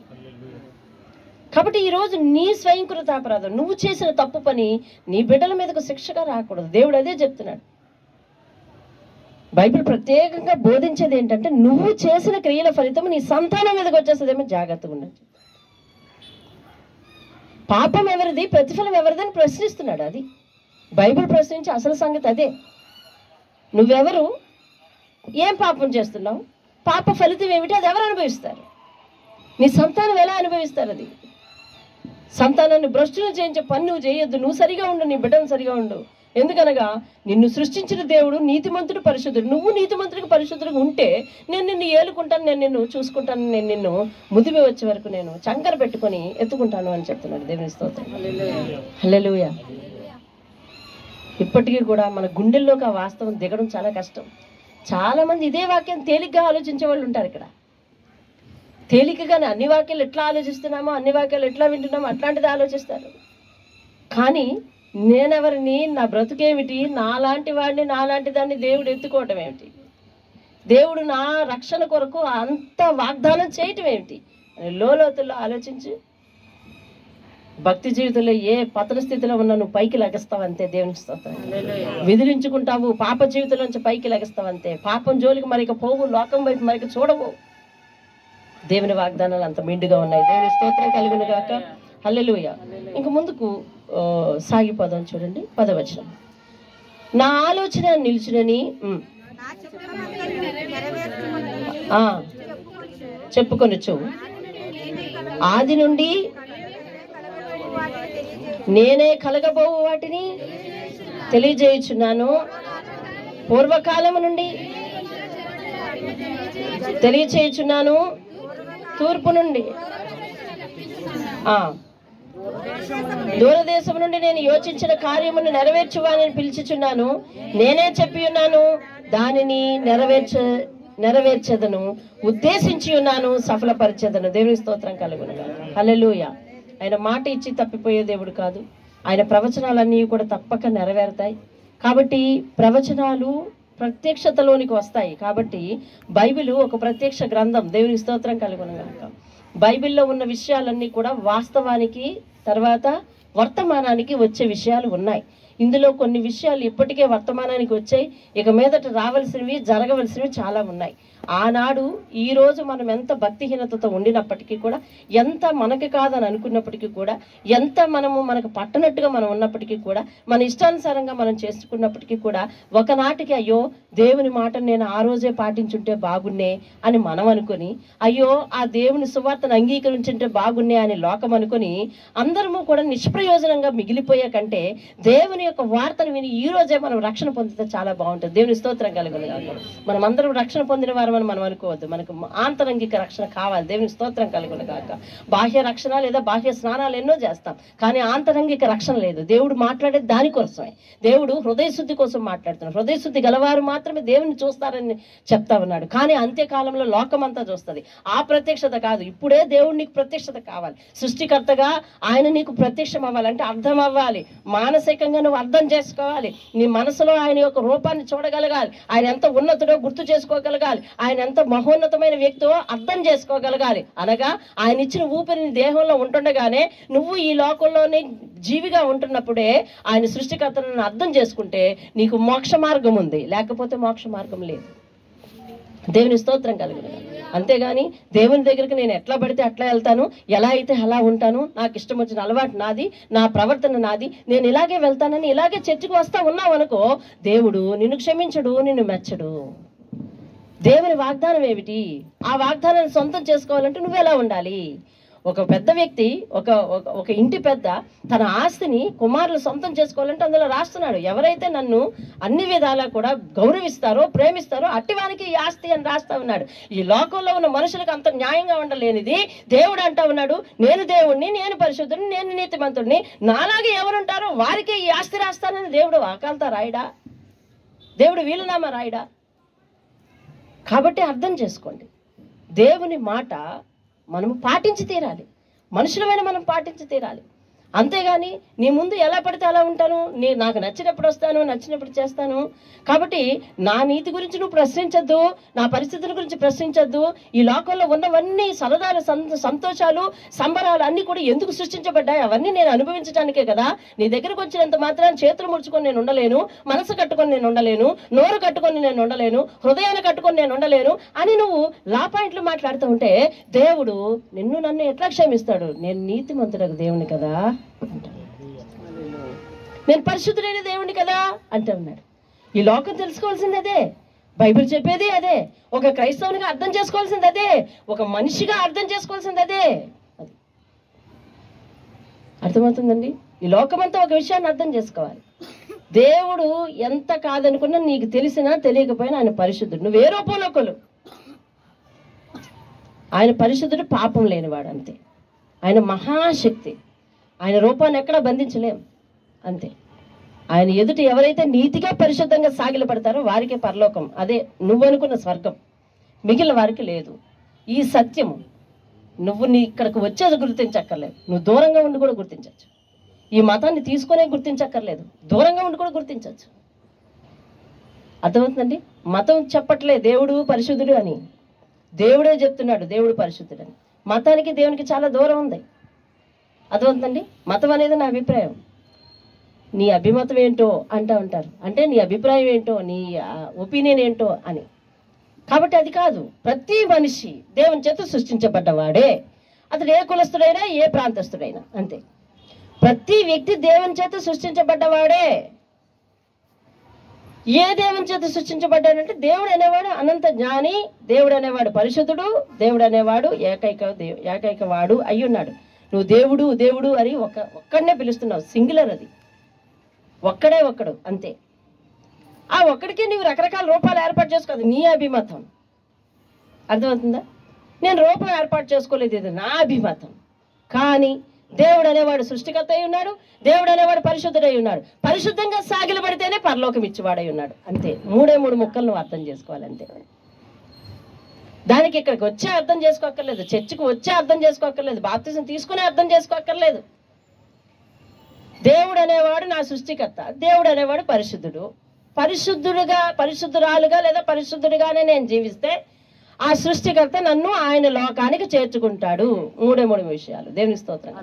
కాబట్టి ఈరోజు నీ స్వయంకృతాపరాధం, నువ్వు చేసిన తప్పు పని నీ బిడ్డల మీదకు శిక్షగా రాకూడదు. దేవుడు అదే చెప్తున్నాడు. బైబిల్ ప్రత్యేకంగా బోధించేది ఏంటంటే, నువ్వు చేసిన క్రియల ఫలితం నీ సంతానం మీదకి వచ్చేస్తుందేమో, జాగ్రత్తగా ఉండదు. పాపం ఎవరిది, ప్రతిఫలం ఎవరిదని ప్రశ్నిస్తున్నాడు. అది బైబిల్ ప్రశ్నించి అసలు సంగతి అదే. నువ్వెవరు, ఏం పాపం చేస్తున్నావు, పాప ఫలితం ఏమిటి, అది ఎవరు అనుభవిస్తారు? నీ సంతానం ఎలా అనుభవిస్తారు? అది సంతానాన్ని భ్రష్టును చేయించే పని నువ్వు చేయొద్దు. నువ్వు సరిగా ఉండు, నీ బిడ్డను సరిగా ఉండు. ఎందుకనగా నిన్ను సృష్టించిన దేవుడు నీతిమంతుడు, పరిశుద్ధుడు. నువ్వు నీతిమంతుడికి, పరిశుద్ధుడికి ఉంటే నేను నిన్ను ఏలుకుంటాను, నేను నిన్ను చూసుకుంటాను, నేను నిన్ను ముదిమి వచ్చే వరకు నేను చంకర పెట్టుకొని ఎత్తుకుంటాను అని చెప్తున్నాడు. దేవుని స్తోత్రం. హల్లెలూయా. ఇప్పటికీ కూడా మన గుండెల్లోకి ఆ వాస్తవం దిగడం చాలా కష్టం. చాలా మంది ఇదే వాక్యం తేలిగ్గా ఆలోచించే వాళ్ళు ఉంటారు. ఇక్కడ తేలికగానే అన్ని వాక్యాలు ఎట్లా ఆలోచిస్తున్నామో, అన్ని వాక్యాలు ఎట్లా వింటున్నామో అట్లాంటిది ఆలోచిస్తారు. కానీ నేనెవరిని, నా బ్రతుకేమిటి, నాలాంటి వాడిని, నాలాంటి దాన్ని దేవుడు ఎత్తుకోవటం ఏమిటి, దేవుడు నా రక్షణ కొరకు అంత వాగ్దానం చేయటం ఏమిటి అని లోతుల్లో ఆలోచించి, భక్తి జీవితంలో ఏ పతన స్థితిలో ఉన్నా నువ్వు పైకి లెగస్తావంతే. దేవునికి స్తోత్రం. విదిలించుకుంటావు, పాప జీవితం నుంచి పైకి లెగస్తావంతే. పాపం జోలికి మరిక పోవు, లోకం వైపు మరిక చూడవు. దేవుని వాగ్దానాలు అంత మెండుగా ఉన్నాయి. దేవుని స్తోత్రం కలుగును గాక. హల్లెలూయా. ఇంక ముందుకు సాగిపోదాం. చూడండి 10వ వచనం. నా ఆలోచన నిలుచునని చెప్పుకొనొచ్చు, ఆది నుండి నేనే కలగబోవు వాటిని తెలియజేయుచున్నాను, పూర్వకాలము నుండి తెలియచేయుచున్నాను, తూర్పు నుండి దూరదేశం నుండి నేను యోచించిన కార్యమును నెరవేర్చువానని పిలిచిచున్నాను. నేనే చెప్పి ఉన్నాను, దానిని నెరవేర్చదను, ఉద్దేశించి ఉన్నాను, సఫలపరిచెదను. దేవుని స్తోత్రం కలుగును. హల్లెలూయా. ఆయన మాట ఇచ్చి తప్పిపోయే దేవుడు కాదు. ఆయన ప్రవచనాలన్నీ కూడా తప్పక నెరవేరుతాయి. కాబట్టి ప్రవచనాలు ప్రత్యక్షతలోనికి వస్తాయి. కాబట్టి బైబిల్ ఒక ప్రత్యక్ష గ్రంథం. దేవుని స్తోత్రం కలుగును గాక. బైబిల్లో ఉన్న విషయాలన్నీ కూడా వాస్తవానికి తర్వాత వర్తమానానికి వచ్చే విషయాలు ఉన్నాయి. ఇందులో కొన్ని విషయాలు ఇప్పటికే వర్తమానానికి వచ్చాయి, ఇక మీదట రావాల్సినవి, జరగవలసినవి చాలా ఉన్నాయి. ఆనాడు ఈ రోజు మనం ఎంత భక్తిహీనతతో ఉండినప్పటికీ కూడా, ఎంత మనకి కాదని అనుకున్నప్పటికీ కూడా, ఎంత మనకు పట్టనట్టుగా మనం ఉన్నప్పటికీ కూడా, మన ఇష్టానుసారంగా మనం చేసుకున్నప్పటికీ కూడా, ఒకనాటికి అయ్యో దేవుని మాటను నేను ఆ రోజే పాటించుంటే బాగున్నే అని మనం అనుకొని, అయ్యో ఆ దేవుని సువార్తను అంగీకరించుంటే బాగున్నే అని లోకం అనుకొని, అందరము కూడా నిష్ప్రయోజనంగా మిగిలిపోయే కంటే దేవుని యొక్క వార్తను విని ఈ రోజే మనం రక్షణ పొందితే చాలా బాగుంటుంది. దేవుని స్తోత్రం కలుగును గాక. మనం అందరం రక్షణ పొందిన వారమని మనం అనుకోవద్దు. మనకు ఆంతరంగిక రక్షణ కావాలి. దేవుని స్తోత్రం కలుగును గాక. బాహ్య రక్షణ లేదా బాహ్య స్నానాలు ఎన్నో చేస్తాం, కానీ ఆంతరంగిక రక్షణ లేదు. దేవుడు మాట్లాడేది దానికోసమే. దేవుడు హృదయ శుద్ధి కోసం మాట్లాడుతున్నాడు. హృదయ శుద్ధి గలవారు మాత్రమే దేవుని చూస్తారని చెప్తా ఉన్నాడు. కానీ అంత్యకాలంలో లోకం అంతా చూస్తుంది. ఆ ప్రత్యక్షత కాదు, ఇప్పుడే దేవుడు నీకు ప్రత్యక్షత కావాలి. సృష్టికర్తగా ఆయన నీకు ప్రత్యక్షం అవ్వాలంటే అర్థం అవ్వాలి. మానసికంగా నువ్వు నువ్వు అర్థం చేసుకోవాలి. నీ మనసులో ఆయన యొక్క రూపాన్ని చూడగలగాలి. ఆయన ఎంత ఉన్నతుడో గుర్తు చేసుకోగలగాలి. ఆయన ఎంత మహోన్నతమైన వ్యక్తో అర్థం చేసుకోగలగాలి. అనగా ఆయన ఇచ్చిన ఊపిరిని దేహంలో ఉంటుండగానే నువ్వు ఈ లోకంలోని జీవిగా ఉంటున్నప్పుడే ఆయన సృష్టికర్తను అర్థం చేసుకుంటే నీకు మోక్ష మార్గం ఉంది, లేకపోతే మోక్ష మార్గం లేదు. దేవుని స్తోత్రం కలుగును. అంతేగాని దేవుని దగ్గరికి నేను ఎట్లా పడితే అట్లా వెళ్తాను, ఎలా అయితే అలా ఉంటాను, నాకు ఇష్టం వచ్చిన అలవాటు నాది, నా ప్రవర్తన నాది, నేను ఇలాగే వెళ్తానని ఇలాగే చర్చికి వస్తా ఉన్నావు అనుకో, దేవుడు నిన్ను క్షమించడు, నిన్ను మెచ్చడు. దేవుని వాగ్దానం ఏమిటి? ఆ వాగ్దానాన్ని సొంతం చేసుకోవాలంటే నువ్వు ఎలా ఉండాలి? ఒక పెద్ద వ్యక్తి, ఒక ఇంటి పెద్ద తన ఆస్తిని కుమారులు సొంతం చేసుకోవాలంటే అందులో రాస్తున్నాడు, ఎవరైతే నన్ను అన్ని విధాలా కూడా గౌరవిస్తారో ప్రేమిస్తారో అట్టివానికి ఈ ఆస్తి అని రాస్తా ఉన్నాడు. ఈ లోకంలో ఉన్న మనుషులకు అంత న్యాయంగా ఉండలేనిది దేవుడు అంటా ఉన్నాడు, నేను దేవుణ్ణి, నేను పరిశుద్ధుని, నేను నీతిమంతుడిని, నాలాగే ఎవరుంటారో వారికే ఈ ఆస్తి రాస్తానని దేవుడు అకాల్తా రాయడా? దేవుడు వీలునామా రాయడా? కాబట్టి అర్థం చేసుకోండి, దేవుని మాట మనము పాటించి తీరాలి. మనుషులమైన మనం పాటించి తీరాలి. అంతేగాని నీ ముందు ఎలా పడితే అలా ఉంటాను, నాకు నచ్చినప్పుడు వస్తాను, నచ్చినప్పుడు చేస్తాను. కాబట్టి నా నీతి గురించి నువ్వు ప్రశ్నించద్దు, నా పరిస్థితుల గురించి ప్రశ్నించద్దు. ఈ లోకంలో ఉన్నవన్నీ సరదాలు, సంతోషాలు, సంబరాలు అన్నీ కూడా ఎందుకు సృష్టించబడ్డాయి? అవన్నీ నేను అనుభవించడానికే కదా. నీ దగ్గరకు వచ్చినంత మాత్రాన్ని చేతులు ముడుచుకొని నేను ఉండలేను, మనసు కట్టుకొని నేను ఉండలేను, నోరు కట్టుకొని నేను ఉండలేను, హృదయాన్ని కట్టుకొని నేను ఉండలేను అని నువ్వు లా పాయింట్లు మాట్లాడుతూ ఉంటే దేవుడు నిన్ను నన్ను ఎట్లా క్షమిస్తాడు? నేను నీతిమంతుడకు దేవుని కదా, నేను పరిశుద్ధుడైన దేవుని కదా అంటూ ఉన్నాడు. ఈ లోకం తెలుసుకోవాల్సింది అదే, బైబిల్ చెప్పేది అదే, ఒక క్రైస్తవునిగా అర్థం చేసుకోవాల్సింది అదే, ఒక మనిషిగా అర్థం చేసుకోవాల్సింది అదే. అర్థమవుతుందండి? ఈ లోకమంతా ఒక విషయాన్ని అర్థం చేసుకోవాలి. దేవుడు ఎంత కాదనుకున్నా నీకు తెలిసినా తెలియకపోయినా ఆయన పరిశుద్ధుడు. నువ్వు ఏ రూపంలో కొలు, ఆయన పరిశుద్ధుడు, పాపం లేనివాడు అంతే. ఆయన మహాశక్తి, ఆయన రూపాన్ని ఎక్కడా బంధించలేం అంతే. ఆయన ఎదుటి ఎవరైతే నీతిగా పరిశుద్ధంగా సాగిలపడతారో వారికే పరలోకం, అదే నువ్వు అనుకున్న స్వర్గం, మిగిలిన వారికి లేదు. ఈ సత్యము నువ్వు ఇక్కడికి వచ్చేది గుర్తించక్కర్లేదు, నువ్వు దూరంగా ఉండి కూడా గుర్తించవచ్చు. ఈ మతాన్ని తీసుకునే గుర్తించక్కర్లేదు, దూరంగా ఉండి కూడా గుర్తించవచ్చు. అర్థమవుతుందండి? మతం చెప్పట్లే దేవుడు పరిశుద్ధుడు అని, దేవుడే చెప్తున్నాడు దేవుడు పరిశుద్ధుడు అని. మతానికి దేవునికి చాలా దూరం ఉంది. అర్థమవుతుందండి? మతం అనేది నా అభిప్రాయం, నీ అభిమతం ఏంటో అంటూ ఉంటారు, అంటే నీ అభిప్రాయం ఏంటో, నీ ఒపీనియన్ ఏంటో అని. కాబట్టి అది కాదు. ప్రతి మనిషి దేవుని చేత సృష్టించబడ్డవాడే, అతడు ఏ కులస్తుడైనా ఏ ప్రాంతస్తుడైనా అంతే. ప్రతి వ్యక్తి దేవుని చేత సృష్టించబడ్డవాడే. ఏ దేవుని చేత సృష్టించబడ్డాడంటే దేవుడు అనేవాడు అనంత జ్ఞాని, దేవుడు అనేవాడు పరిశుద్ధుడు, దేవుడు అనేవాడు ఏకైక వాడు అయ్యున్నాడు. నువ్వు దేవుడు దేవుడు అని ఒక్కడనే పిలుస్తున్నావు, సింగులర్, అది ఒక్కడు అంతే. ఆ ఒక్కడికి నువ్వు రకరకాల రూపాలు ఏర్పాటు చేసుకోదు, నీ అభిమతం. అర్థమవుతుందా? నేను రూపం ఏర్పాటు చేసుకోలేదు, ఇది నా అభిమతం. కానీ దేవుడు అనేవాడు సృష్టికర్త అయి ఉన్నాడు, దేవుడు అనేవాడు పరిశుద్ధుడై ఉన్నాడు. పరిశుద్ధంగా సాగిలపడితేనే పరలోకం ఇచ్చివాడై ఉన్నాడు అంతే. మూడే ముక్కలు నువ్వు అర్థం చేసుకోవాలి అంతే. దానికి ఇక్కడికి వచ్చే అర్థం చేసుకోక్కర్లేదు, చర్చికి వచ్చే అర్థం చేసుకోక్కర్లేదు, బాప్తిజం తీసుకునే అర్థం చేసుకోక్కర్లేదు. దేవుడు అనేవాడు నా సృష్టికర్త, దేవుడు అనేవాడు పరిశుద్ధుడు. పరిశుద్ధురాలుగా లేదా పరిశుద్ధుడిగానే నేను జీవిస్తే ఆ సృష్టికర్త నన్ను ఆయన లోకానికి చేర్చుకుంటాడు. మూడే విషయాలు. దేవుని స్తోత్రం.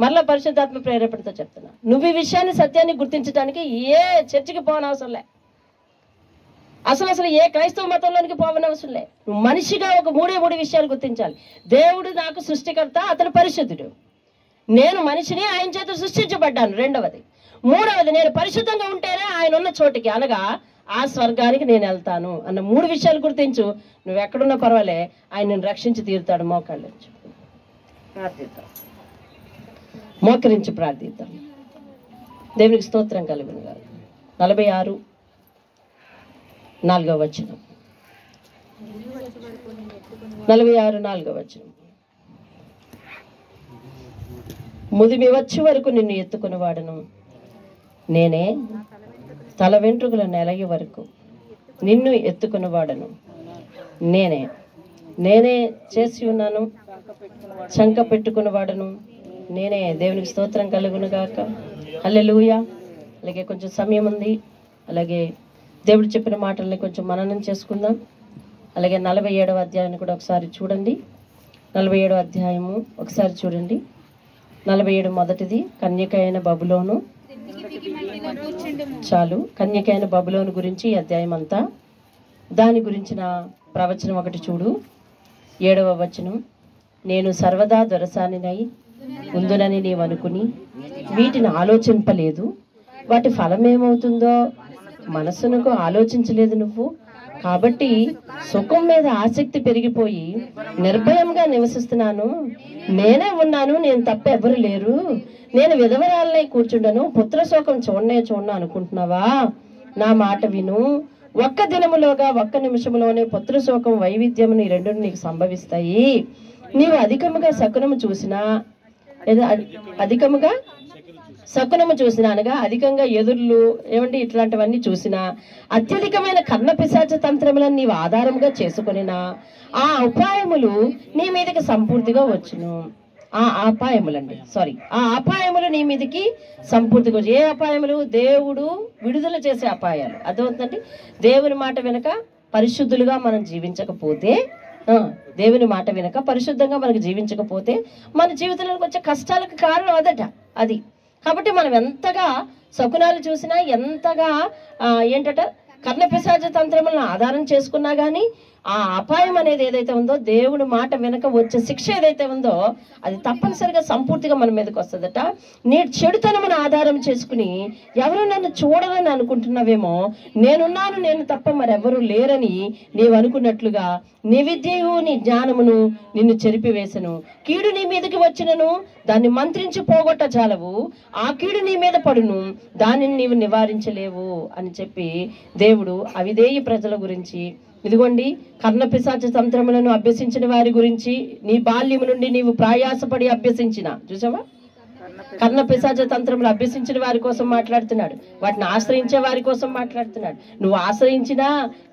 మరలా పరిశుద్ధాత్మ ప్రేరేపణతో చెప్తున్నా, నువ్వు ఈ విషయాన్ని, సత్యాన్ని గుర్తించడానికి ఏ చర్చికి పోనవసరం లే, అసలు ఏ క్రైస్తవ మతంలోనికి పోవనవసరం లే. నువ్వు మనిషిగా ఒక మూడే విషయాలు గుర్తించాలి. దేవుడు నాకు సృష్టికర్త, అతను పరిశుద్ధుడు. నేను మనిషిని, ఆయన చేత సృష్టించబడ్డాను. రెండవది. మూడవది, నేను పరిశుద్ధంగా ఉంటేనే ఆయన ఉన్న చోటికి, అనగా ఆ స్వర్గానికి నేను వెళ్తాను అన్న 3 విషయాలు గుర్తించు. నువ్వు ఎక్కడున్నా పర్వాలే, ఆయన నేను రక్షించి తీరుతాడు. మోకాళ్ళు ప్రార్థిద్దాం, మోకరించి ప్రార్థిద్దాం. దేవునికి స్తోత్రం కలుగును గాక. 46:4 వచనం. 46:4 వచనం. ముదిమి వచ్చే వరకు నిన్ను ఎత్తుకుని వాడను, నేనే తల వెంట్రుకల నెలగి వరకు నిన్ను ఎత్తుకుని వాడను, నేనే చేసి ఉన్నాను, చంక పెట్టుకుని వాడను నేనే. దేవునికి స్తోత్రం కలుగును గాక. హల్లెలూయా. అలాగే కొంచెం సమయం ఉంది. అలాగే దేవుడు చెప్పిన మాటల్ని కొంచెం మననం చేసుకుందాం. అలాగే 47వ అధ్యాయాన్ని కూడా ఒకసారి చూడండి. 47వ అధ్యాయము ఒకసారి చూడండి. 47 మొదటిది, కన్యక అయిన బబులోను. చాలు, కన్యక అయిన బబులోను గురించి ఈ అధ్యాయం అంతా. దాని గురించిన ప్రవచనం ఒకటి చూడు. 7వ వచనం, నేను సర్వదా దొరసానినై ఉందునని నీవు అనుకుని వీటిని ఆలోచింపలేదు, వాటి ఫలమేమవుతుందో మనసునకు ఆలోచించలేదు నువ్వు. కాబట్టి సుఖం మీద ఆసక్తి పెరిగిపోయి నిర్భయంగా నివసిస్తున్నాను. నేనే ఉన్నాను, నేను తప్ప ఎవరు లేరు. నేను విధవరాలనై కూర్చుండను, పుత్ర శోకం చూడను అనుకుంటున్నావా? నా మాట విను. ఒక్క దినములోగా, ఒక్క నిమిషంలోనే పుత్ర శోకం వైవిధ్యమును ఈ రెండు నీకు సంభవిస్తాయి. నీవు అధికముగా శకునము చూసినా, అధికముగా శకునము చూసినా అనగా అధికంగా ఎదుర్లు ఏమండి ఇట్లాంటివన్నీ చూసినా, అత్యధికమైన కర్ణ పిశాచ తంత్రములను నీవు ఆధారముగా చేసుకునినా ఆ ఉపాయములు నీ మీదకి సంపూర్తిగా వచ్చును. ఆ అపాయములు నీ మీదకి సంపూర్తిగా వచ్చి. ఏ అపాయములు? దేవుడు విడుదల చేసే అపాయాలు. అర్థమవుతుందండి. దేవుని మాట వెనక పరిశుద్ధులుగా మనం జీవించకపోతే, దేవుని మాట వెనక పరిశుద్ధంగా మనకు జీవించకపోతే మన జీవితంలోకి వచ్చే కష్టాలకు కారణం అదట. అది కాబట్టి మనం ఎంతగా శకునాలు చూసినా, ఎంతగా ఏంటట కర్ణ పిశాచ తంత్రములను ఆధారం చేసుకున్నా కానీ ఆ అపాయం అనేది ఏదైతే ఉందో, దేవుడి మాట వెనక వచ్చే శిక్ష ఏదైతే ఉందో అది తప్పనిసరిగా సంపూర్తిగా మన మీదకి వస్తుందట. నీ చెడుతనమును ఆధారం చేసుకుని ఎవరు నన్ను చూడరని అనుకుంటున్నావేమో, నేనున్నాను, నేను తప్ప మరెవరు లేరని నీవు అనుకున్నట్లుగా నీ విద్యయు నీ జ్ఞానమును నిన్ను చెరిపివేసను. కీడు నీ మీదకి వచ్చినను దాన్ని మంత్రించి పోగొట్ట చాలవు, ఆ కీడు నీ మీద పడును, దానిని నీవు నివారించలేవు అని చెప్పి దేవుడు అవిధేయ ప్రజల గురించి, ఇదిగోండి కర్ణ పిశాచ తంత్రములను అభ్యసించిన వారి గురించి, నీ బాల్యము నుండి నీవు ప్రయాసపడి అభ్యసించిన, చూసావా, కర్ణ పిశాచ తంత్రములు అభ్యసించిన వారి కోసం మాట్లాడుతున్నాడు. వాటిని ఆశ్రయించే వారి కోసం మాట్లాడుతున్నాడు. నువ్వు ఆశ్రయించినా,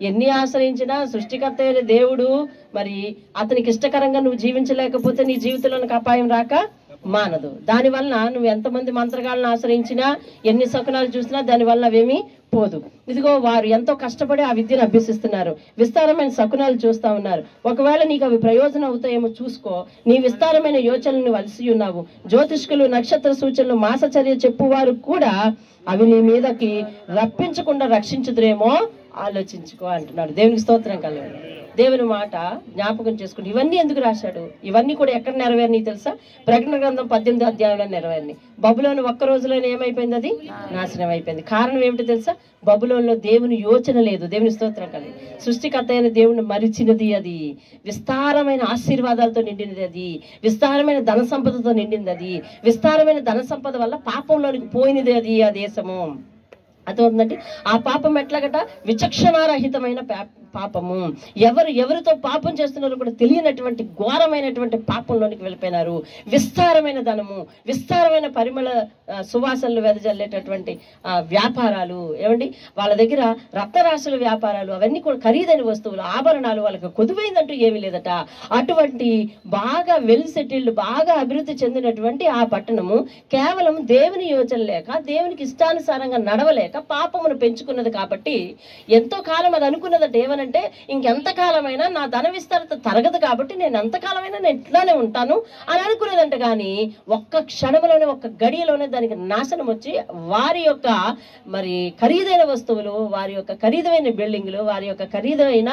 ఎన్ని ఆశ్రయించినా సృష్టికర్త అయిన దేవుడు మరి అతనికి ఇష్టకరంగా నువ్వు జీవించలేకపోతే నీ జీవితంలోనికి అపాయం రాక మానదు. దానివల్ల నువ్వు ఎంతమంది మంత్రగాళ్ళని ఆశ్రయించినా, ఎన్ని శకునాలు చూసినా దానివల్ల అవేమీ పోదు. ఇదిగో వారు ఎంతో కష్టపడి ఆ విద్యను అభ్యసిస్తున్నారు, విస్తారమైన శకునాలు చూస్తా ఉన్నారు. ఒకవేళ నీకు అవి ప్రయోజనం అవుతాయేమో చూసుకో. నీ విస్తారమైన యోచనలు వలసి ఉన్నావు. జ్యోతిష్కులు, నక్షత్ర సూచనలు, మాసచర్య చెప్పువారు కూడా అవి నీ మీదకి రప్పించకుండా రక్షించుదురేమో ఆలోచించుకో అంటున్నాడు. దేవునికి స్తోత్రం కలగాలి. దేవుని మాట జ్ఞాపకం చేసుకుంటే ఇవన్నీ ఎందుకు రాశాడు? ఇవన్నీ కూడా ఎక్కడ నెరవేరినాయి తెలుసా? ప్రకటన గ్రంథం 18వ అధ్యాయంలో నెరవేరినాయి. బబులోను ఒక్క రోజులోనే ఏమైపోయింది? అది నాశనం అయిపోయింది. కారణం ఏమిటి తెలుసా? బబులోనులో దేవుని యోచన లేదు. దేవుని స్తోత్రం కలిగి సృష్టికర్త అయిన దేవుని మరిచినది. అది విస్తారమైన ఆశీర్వాదాలతో నిండినది. అది విస్తారమైన ధన సంపదతో నిండింది. అది విస్తారమైన ధన సంపద వల్ల పాపంలోనికి పోయినది అది ఆ దేశము. అర్థమవుతుందండి. ఆ పాపం ఎట్లాగట? విచక్షణారహితమైన పాపము. ఎవరితో పాపం చేస్తున్నారో కూడా తెలియనటువంటి ఘోరమైనటువంటి పాపంలోనికి వెళ్ళిపోయినారు. విస్తారమైన ధనము, విస్తారమైన పరిమళ సువాసనలు వెదజల్లేటటువంటి వ్యాపారాలు, ఏమండి వాళ్ళ దగ్గర రక్తరాశుల వ్యాపారాలు, అవన్నీ కూడా ఖరీదైన వస్తువులు, ఆభరణాలు, వాళ్ళకి కొదువైందంటూ ఏమీ లేదట. అటువంటి బాగా వెల్ సెటిల్డ్, బాగా అభివృద్ధి చెందినటువంటి ఆ పట్టణము కేవలం దేవుని యోచన లేక, దేవునికి ఇష్టానుసారంగా నడవలేక పాపమును పెంచుకున్నది. కాబట్టి ఎంతో కాలం అది అనుకున్నదట, ఏమనంటే ఇంకెంతకాలమైనా నా ధన విస్తరత తరగదు కాబట్టి నేను ఎంతకాలమైనా నేను ఇట్లానే ఉంటాను అని అనుకునేదంట. కానీ ఒక్క క్షణంలోనే, ఒక్క గడియలోనే దానికి నాశనం వచ్చి వారి యొక్క మరి ఖరీదైన వస్తువులు, వారి యొక్క ఖరీదైన బిల్డింగ్లు, వారి యొక్క ఖరీదైన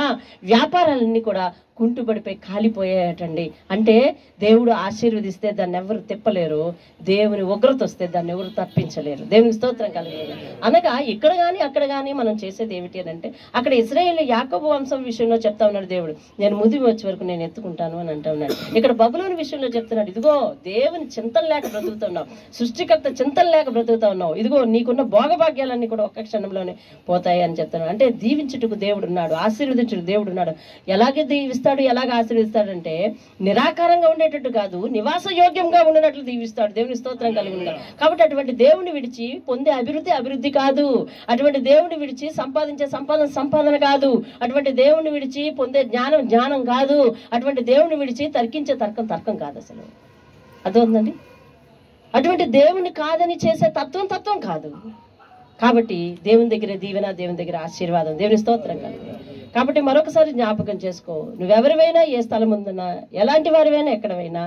వ్యాపారాలన్నీ కూడా కుంటుపడిపోయి కాలిపోయాయటండి. అంటే దేవుడు ఆశీర్వదిస్తే దాన్ని ఎవరు తిప్పలేరు, దేవుని ఉగ్రత వస్తే దాన్ని ఎవరు తప్పించలేరు. దేవునికి స్తోత్రం కలగాలి. అనగా ఇక్కడ కానీ అక్కడ కానీ మనం చేసేది ఏమిటి అని అంటే, అక్కడ ఇశ్రాయేలు యాకోబు వంశం విషయంలో చెప్తా ఉన్నాడు దేవుడు, నేను ముదిమి వచ్చే వరకు నేను ఎత్తుకుంటాను అని అంటా ఉన్నాడు. ఇక్కడ బబులోని విషయంలో చెప్తున్నాడు, ఇదిగో దేవుని చింతన లేక బ్రతుకుతున్నావు, సృష్టికర్త చింతన లేక బ్రతుకుతా ఉన్నావు, ఇదిగో నీకున్న భోగభాగ్యాలన్నీ కూడా ఒక్క క్షణంలోనే పోతాయి అని చెప్తున్నాడు. అంటే దీవించుటకు దేవుడు ఉన్నాడు, ఆశీర్వదించుటకు దేవుడు ఉన్నాడు. ఎలాగే దీవిస్తాడు, ఎలాగ ఆశీర్వదిస్తాడంటే నిరాకారంగా ఉండేటట్టు కాదు, నివాస యోగ్యంగా ఉండేటట్లు దీవిస్తాడు. దేవుని స్తోత్రం కలిగి ఉన్నాడు. కాబట్టి అటువంటి దేవుని విడిచి పొందే అభివృద్ధి కాదు, అటువంటి దేవుని విడిచి సంపాదించే సంపాదన కాదు, అటువంటి దేవుని విడిచి పొందే జ్ఞానం కాదు, అటువంటి దేవుని విడిచి తర్కించే తర్కం కాదు అసలు. అర్థమవుతుందండి. అటువంటి దేవుని కాదని చేసే తత్వం కాదు. కాబట్టి దేవుని దగ్గర దీవెన, దేవుని దగ్గర ఆశీర్వాదం, దేవుని స్తోత్రం కలుగును. కాబట్టి మరొకసారి జ్ఞాపకం చేసుకో, నువ్వెవరివైనా, ఏ స్థలం ఉందన్నా, ఎలాంటి వారివైనా, ఎక్కడైనా,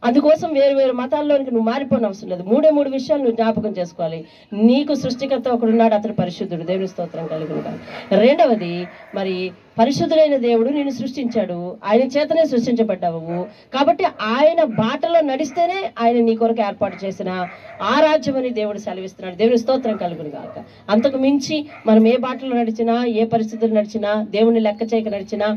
అందుకోసం వేరు వేరు మతాల్లోనికి నువ్వు మారిపోని అవసరం లేదు. మూడు విషయాలు నువ్వు జ్ఞాపకం చేసుకోవాలి. నీకు సృష్టికర్త ఒకడున్నాడు, అతడు పరిశుద్ధుడు, దేవుని స్తోత్రం కలుగును. రెండవది, మరి పరిశుద్ధుడైన దేవుడు నిన్ను సృష్టించాడు, ఆయన చేతనే సృష్టించబడ్డావు. కాబట్టి ఆయన బాటలో నడిస్తేనే ఆయన నీ కొరకు ఏర్పాటు చేసిన ఆ రాజ్యం అని దేవుడు సెలవిస్తున్నాడు. దేవుని స్తోత్రం కలుగును గాక. అంతకు మించి మనం ఏ బాటలో నడిచినా, ఏ పరిస్థితులు నడిచినా, దేవుని లెక్క చేయక నడిచినా,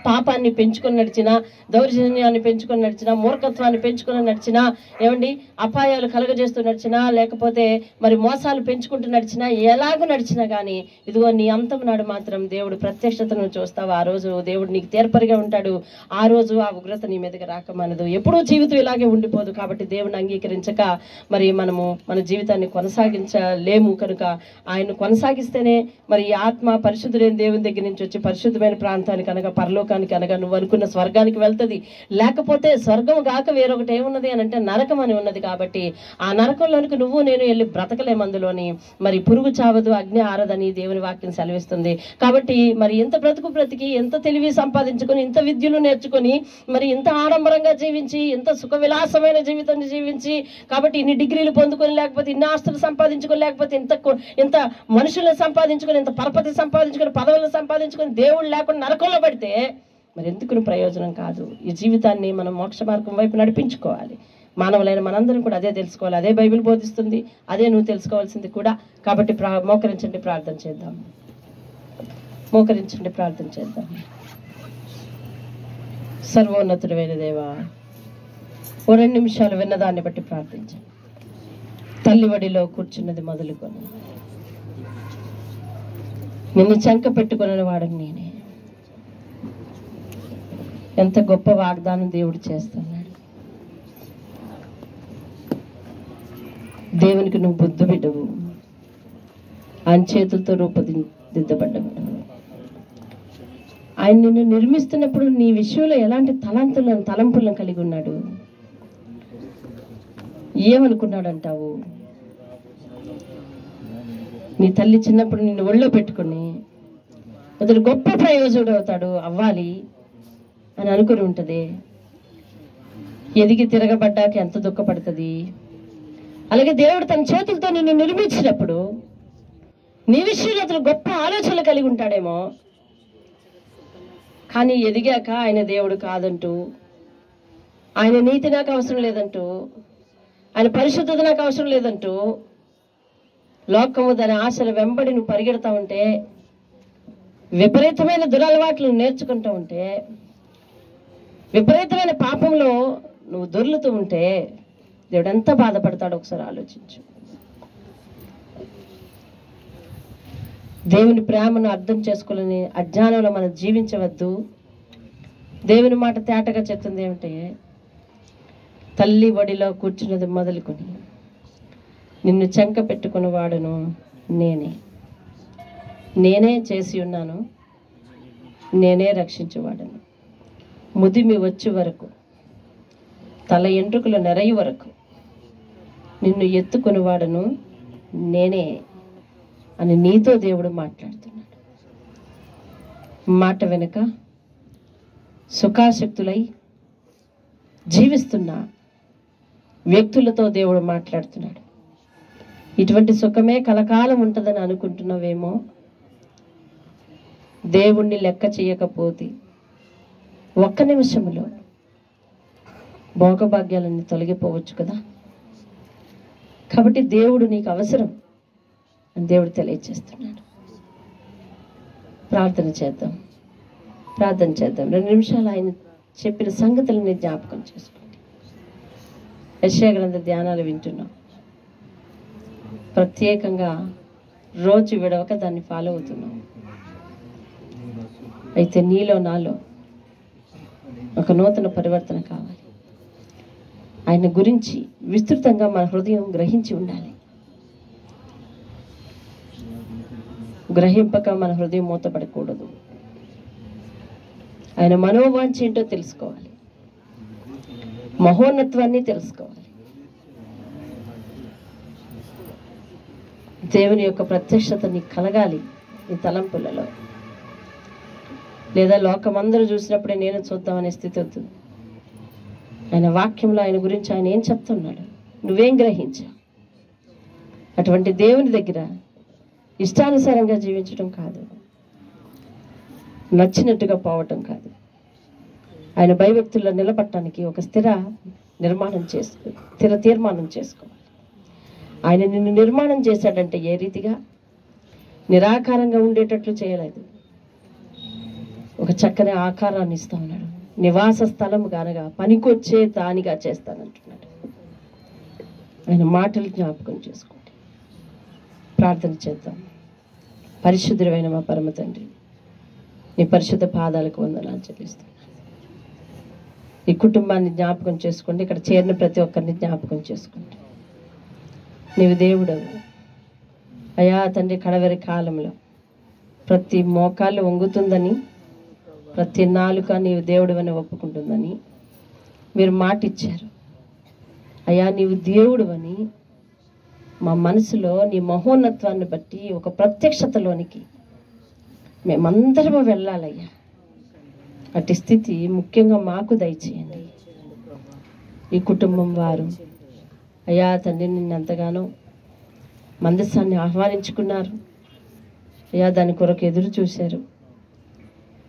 పాపాన్ని పెంచుకొని నడిచినా, దౌర్జన్యాన్ని పెంచుకొని నడిచినా, మూర్ఖత్వాన్ని పెంచుకొని నడిచినా, ఏమండి అపాయాలు కలుగజేస్తూ నడిచినా, లేకపోతే మరి మోసాలు పెంచుకుంటూ నడిచినా, ఎలాగ నడిచినా కానీ ఇదిగో నీ అంతం నాడు మాత్రం దేవుడు ప్రత్యక్షతను చూస్తావు. ఆ రోజు దేవుడు నీకు తీర్పరిగా ఉంటాడు. ఆ రోజు ఆ ఉగ్రత నీ మీదకి రాకమనదు. ఎప్పుడూ జీవితం ఇలాగే ఉండిపోదు. కాబట్టి దేవుని అంగీకరించక మరి మనము మన జీవితాన్ని కొనసాగించలేము. కనుక ఆయన కొనసాగిస్తేనే మరి ఈ ఆత్మ పరిశుద్ధులైన దేవుని దగ్గర నుంచి వచ్చి పరిశుద్ధమైన ప్రాంతానికి అనగా పరలోకానికి అనగా నువ్వు అనుకున్న స్వర్గానికి వెళ్తుంది. లేకపోతే స్వర్గం గాక వేరొకటి ఏమున్నది అని అంటే నరకం అని ఉన్నది. కాబట్టి ఆ నరకంలోనికి నువ్వు నేను వెళ్ళి బ్రతకలేము. అందులోని మరి పురుగు చావదు, అగ్ని ఆరదని దేవుని వాక్యం సెలవిస్తుంది. కాబట్టి మరి ఎంత బ్రతికి ఎంత తెలివి సంపాదించుకొని, ఇంత విద్యలు నేర్చుకొని, మరి ఇంత ఆడంబరంగా జీవించి, ఇంత సుఖ విలాసమైన జీవితాన్ని జీవించి, కాబట్టి ఇన్ని డిగ్రీలు పొందుకొని, లేకపోతే ఇన్ని ఆస్తులు సంపాదించుకొని, లేకపోతే ఇంత మనుషులను సంపాదించుకొని, ఇంత పరపతి సంపాదించుకొని, పదవులను సంపాదించుకొని, దేవుడు లేకుండా నరకంలో పడితే మరి ఎందుకు ప్రయోజనం కాదు. ఈ జీవితాన్ని మనం మోక్ష మార్గం వైపు నడిపించుకోవాలి. మానవులైన మనందరం కూడా అదే తెలుసుకోవాలి. అదే బైబిల్ బోధిస్తుంది, అదే నువ్వు తెలుసుకోవాల్సింది కూడా. కాబట్టి మోకరించండి, ప్రార్థన చేద్దాం. మోకరించండి, ప్రార్థన చేద్దాం. సర్వోన్నతుడైన దేవా, ఓ 2 నిమిషాలు విన్నదాన్ని బట్టి ప్రార్థించండి. తల్లి వడిలో కూర్చున్నది మొదలుకొని నిన్ను చంక పెట్టుకున్న వాడని నేనే. ఎంత గొప్ప వాగ్దానం దేవుడు చేస్తున్నాడు. దేవునికి నువ్వు బుద్ధి బిడ్డవు, ఆయన చేతులతో రూపుదిద్దబడ్డవు. ఆయన నిన్ను నిర్మిస్తున్నప్పుడు నీ విషయంలో ఎలాంటి తలంపులను కలిగి ఉన్నాడు, ఏమనుకున్నాడు అంటావు? నీ తల్లి చిన్నప్పుడు నిన్ను ఒళ్ళో పెట్టుకుని అతడు గొప్ప ప్రయోజకుడు అవుతాడు అవ్వాలి అని అనుకుని ఉంటుంది. ఎదిగి తిరగబడ్డాక ఎంత దుఃఖపడుతుంది. అలాగే దేవుడు తన చేతులతో నిన్ను నిర్మించినప్పుడు నీ విషయంలో అతను గొప్ప ఆలోచనలు కలిగి ఉంటాడేమో. కానీ ఎదిగాక ఆయన దేవుడు కాదంటూ, ఆయన నీతి నాకు అవసరం లేదంటూ, ఆయన పరిశుద్ధత నాకు అవసరం లేదంటూ, లోకము దాని ఆశల వెంబడి నువ్వు పరిగెడతా ఉంటే, విపరీతమైన దురలవాట్లు నేర్చుకుంటూ ఉంటే, విపరీతమైన పాపంలో నువ్వు దొర్లుతూ ఉంటే దేవుడు ఎంత బాధపడతాడో ఒకసారి ఆలోచించు. దేవుని ప్రేమను అర్థం చేసుకోవాలని అజ్ఞానంలో మనం జీవించవద్దు. దేవుని మాట తేటగా చెప్తుంది ఏమిటంటే, తల్లి ఒడిలో కూర్చున్నది మొదలుకొని నిన్ను చంక పెట్టుకుని వాడును నేనే చేసి ఉన్నాను, నేనే రక్షించేవాడను. ముదిమి వచ్చే వరకు, తల ఎంట్రుకలు నెరయి వరకు నిన్ను ఎత్తుకుని వాడను నేనే అని నీతో దేవుడు మాట్లాడుతున్నాడు. మాట వెనుక సుఖాశక్తులై జీవిస్తున్న వ్యక్తులతో దేవుడు మాట్లాడుతున్నాడు. ఇటువంటి సుఖమే కలకాలం ఉంటుందని అనుకుంటున్నావేమో. దేవుణ్ణి లెక్క చేయకపోతే ఒక్క నిమిషంలో భోగభాగ్యాలన్నీ తొలగిపోవచ్చు కదా. కాబట్టి దేవుడు నీకు అవసరం అని దేవుడు తెలియజేస్తున్నాడు. ప్రార్థన చేద్దాం. 2 నిమిషాలు ఆయన చెప్పిన సంగతులని జ్ఞాపకం చేసుకోండి. యెషయా గ్రంథ ధ్యానాలు వింటున్నాం. ప్రత్యేకంగా రోజు విడవక దాన్ని ఫాలో అవుతున్నాం. అయితే నీలో నాలో ఒక నూతన పరివర్తన కావాలి. ఆయన గురించి విస్తృతంగా మన హృదయం గ్రహించి ఉండాలి. గ్రహింపక మన హృదయం మూతపడకూడదు. ఆయన మనోవాంఛ ఏంటో తెలుసుకోవాలి. మహోన్నత్వాన్ని తెలుసుకోవాలి. దేవుని యొక్క ప్రత్యక్షత నీకు కలగాలి నీ తలంపులలో. లేదా లోకమందరూ చూసినప్పుడే నేను చూద్దామనే స్థితి వద్దు. ఆయన వాక్యంలో ఆయన గురించి ఆయన ఏం చెప్తున్నాడు, నువ్వేం గ్రహించా. అటువంటి దేవుని దగ్గర ఇష్టానుసారంగా జీవించడం కాదు, నచ్చినట్టుగా పోవటం కాదు. ఆయన భయభక్తుల్లో నిలబడటానికి ఒక స్థిర తీర్మానం చేసుకోవాలి. ఆయన నిన్ను నిర్మాణం చేశాడంటే ఏ రీతిగా నిరాకారంగా ఉండేటట్లు చేయలేదు, ఒక చక్కని ఆకారాన్ని ఇస్తా ఉన్నాడు. నివాస స్థలం కానగా పనికొచ్చే దానిగా చేస్తానంటున్నాడు. ఆయన మాటలు జ్ఞాపకం చేసుకోండి. ప్రార్థన చేద్దాం. పరిశుద్ధుడైన మా పరమ తండ్రి, నీ పరిశుద్ధ పాదాలకు వందనాలు చెల్లిస్తున్నాను. ఈ కుటుంబాన్ని జ్ఞాపకం చేసుకోండి. ఇక్కడ చేరిన ప్రతి ఒక్కరిని జ్ఞాపకం చేసుకోండి. నీవు దేవుడవు అయా తండ్రి. కడవరి కాలంలో ప్రతి మోకాళ్ళు వంగుతుందని, ప్రతి నాలుక నీవు దేవుడు అని ఒప్పుకుంటుందని మీరు మాట ఇచ్చారు అయ్యా. నీవు దేవుడు అని మా మనసులో నీ మహోన్నత్వాన్ని బట్టి ఒక ప్రత్యక్షతలోనికి మేమందరము వెళ్ళాలయ్యా. అటు స్థితి ముఖ్యంగా మాకు దయచేయండి. ఈ కుటుంబం వారు అయ్యా తండ్రి నిన్ను ఎంతగానో మందస్సాన్ని ఆహ్వానించుకున్నారు అయ్యా, దాని కొరకు ఎదురు చూశారు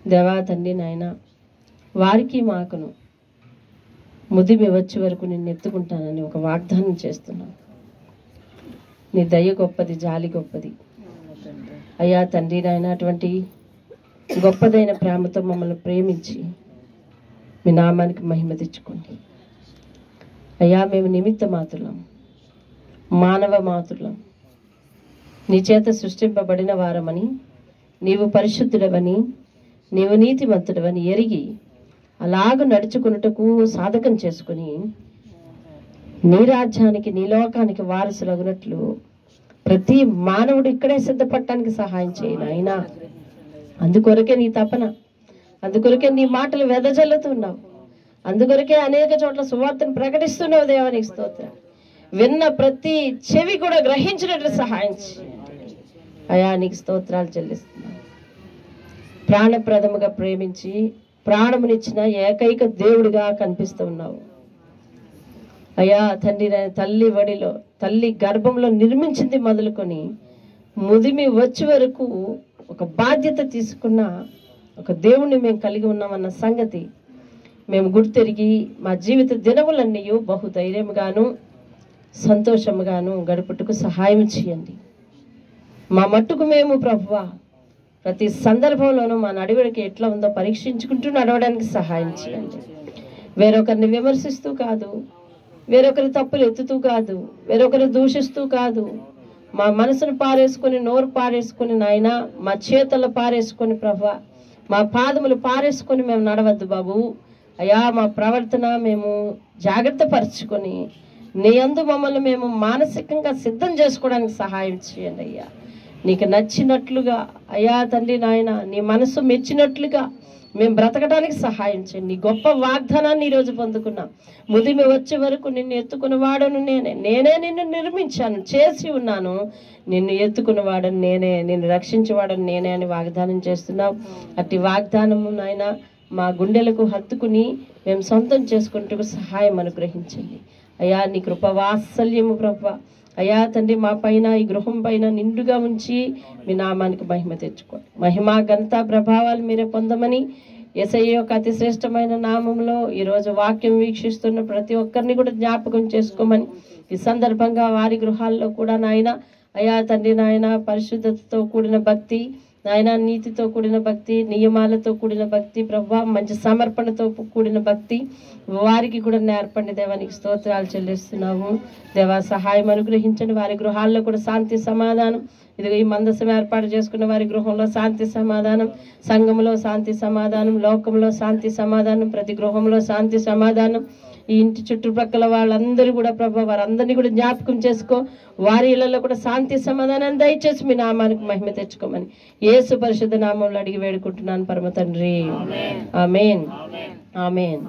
దేవా తండ్రి. నాయన వారికి మాకును ముదిమి వచ్చే వరకు నిన్ను ఎత్తుకుంటానని ఒక వాగ్దానం చేస్తున్నాను. నీ దయ గొప్పది, జాలి గొప్పది అయ్యా తండ్రి. నాయన అటువంటి గొప్పదైన ప్రేమతో మమ్మల్ని ప్రేమించి మీ నామానికి మహిమ తెచ్చుకోండి అయ్యా. మేము నిమిత్త మాత్రులం, మానవ మాత్రులం, నీ చేత సృష్టింపబడిన వారమని, నీవు పరిశుద్ధుడవని, నీవు నీతిమంతుడవని ఎరిగి అలాగ నడుచుకున్నటకు సాధకం చేసుకుని నీ రాజ్యానికి నీ లోకానికి వారసులగునట్లు ప్రతి మానవుడు ఇక్కడే సిద్ధపడటానికి సహాయం చేయను అయినా. అందుకొరకే నీ తపన, అందుకొరకే నీ మాటలు వెదజల్లుతున్నావు, అందుకొరకే అనేక చోట్ల సువార్తను ప్రకటిస్తున్నావు దేవానికి స్తోత్రం. విన్న ప్రతి చెవి కూడా గ్రహించినట్లు సహాయం చేయండి అయా. నీకు స్తోత్రాలు చెల్లిస్తున్నాను. ప్రాణప్రదముగా ప్రేమించి ప్రాణమునిచ్చిన ఏకైక దేవుడిగా కనిపిస్తూ ఉన్నావు అయ్యా తండ్రి. తల్లి వడిలో, తల్లి గర్భంలో నిర్మించింది మొదలుకొని ముదిమి వచ్చే వరకు ఒక బాధ్యత తీసుకున్న ఒక దేవుణ్ణి మేము కలిగి ఉన్నామన్న సంగతి మేము గుర్తెరిగి మా జీవిత దినములన్నీ బహు ధైర్యముగాను సంతోషముగాను గడుపుటకు సహాయం చేయండి. మా మట్టుకు మేము ప్రభువా ప్రతి సందర్భంలోనూ మా నడువడికి ఎట్లా ఉందో పరీక్షించుకుంటూ నడవడానికి సహాయం చేయండి. వేరొకరిని విమర్శిస్తూ కాదు, వేరొకరి తప్పులు ఎత్తుతూ కాదు, వేరొకరిని దూషిస్తూ కాదు, మా మనసును పారేసుకొని, నోరు పారేసుకొని నాయన, మా చేతులు పారేసుకొని ప్రభువా, మా పాదములు పారేసుకొని మేము నడవద్దు బాబు అయ్యా. మా ప్రవర్తన మేము జాగ్రత్త పరుచుకొని నీ యందు మమ్మల్ని మేము మానసికంగా సిద్ధం చేసుకోవడానికి సహాయం చేయండి అయ్యా. నీకు నచ్చినట్లుగా అయ్యా తండ్రి నాయన, నీ మనసు మెచ్చినట్లుగా మేము బ్రతకడానికి సహాయం చేయండి. నీ గొప్ప వాగ్దానాన్ని ఈరోజు పొందుకున్నాం. ముదిమి వచ్చే వరకు నిన్ను ఎత్తుకున్నవాడను నేనే నిన్ను నిర్మించాను, చేసి ఉన్నాను, నిన్ను ఎత్తుకున్నవాడను నేనే, నిన్ను రక్షించేవాడను నేనే అని వాగ్దానం చేస్తున్నావు. అట్టి వాగ్దానము నాయన మా గుండెలకు హత్తుకుని మేము సొంతం చేసుకుంటూ సహాయం అనుగ్రహించండి అయ్యా. నీ కృపవాత్సల్యము ప్రభ అయ్యా తండ్రి మా పైన, ఈ గృహం పైన నిండుగా ఉంచి మీ నామానికి మహిమ తెచ్చుకోండి. మహిమ ఘనత ప్రభావాలు మీరే పొందమని యేసయ్య యొక్క అతి శ్రేష్టమైన నామంలో ఈరోజు వాక్యం వీక్షిస్తున్న ప్రతి ఒక్కరిని కూడా జ్ఞాపకం చేసుకోమని ఈ సందర్భంగా వారి గృహాల్లో కూడా నాయన అయ్యా తండ్రి నాయన పరిశుద్ధతతో కూడిన భక్తి నాయన, నీతితో కూడిన భక్తి, నియమాలతో కూడిన భక్తి ప్రభా, మంచి సమర్పణతో కూడిన భక్తి వారికి కూడా నేర్పండి దేవానికి స్తోత్రాలు చెల్లిస్తున్నాము దేవా. సహాయం అనుగ్రహించండి. వారి గృహాల్లో కూడా శాంతి సమాధానం, ఇదిగో ఈ మందసం ఏర్పాటు చేసుకున్న వారి గృహంలో శాంతి సమాధానం, సంఘంలో శాంతి సమాధానం, లోకంలో శాంతి సమాధానం, ప్రతి గృహంలో శాంతి సమాధానం. ఈ ఇంటి చుట్టుప్రక్కల వాళ్ళందరూ కూడా ప్రభా వారందరినీ కూడా జ్ఞాపకం చేసుకో. వారి ఇళ్లలో కూడా శాంతి సమాధానాన్ని దయచేసి మీ నామానికి మహిమ తెచ్చుకోమని యేసు పరిశుద్ధ నామంలో అడిగి వేడుకుంటున్నాను పరమ తండ్రి. ఆమేన్, ఆమేన్.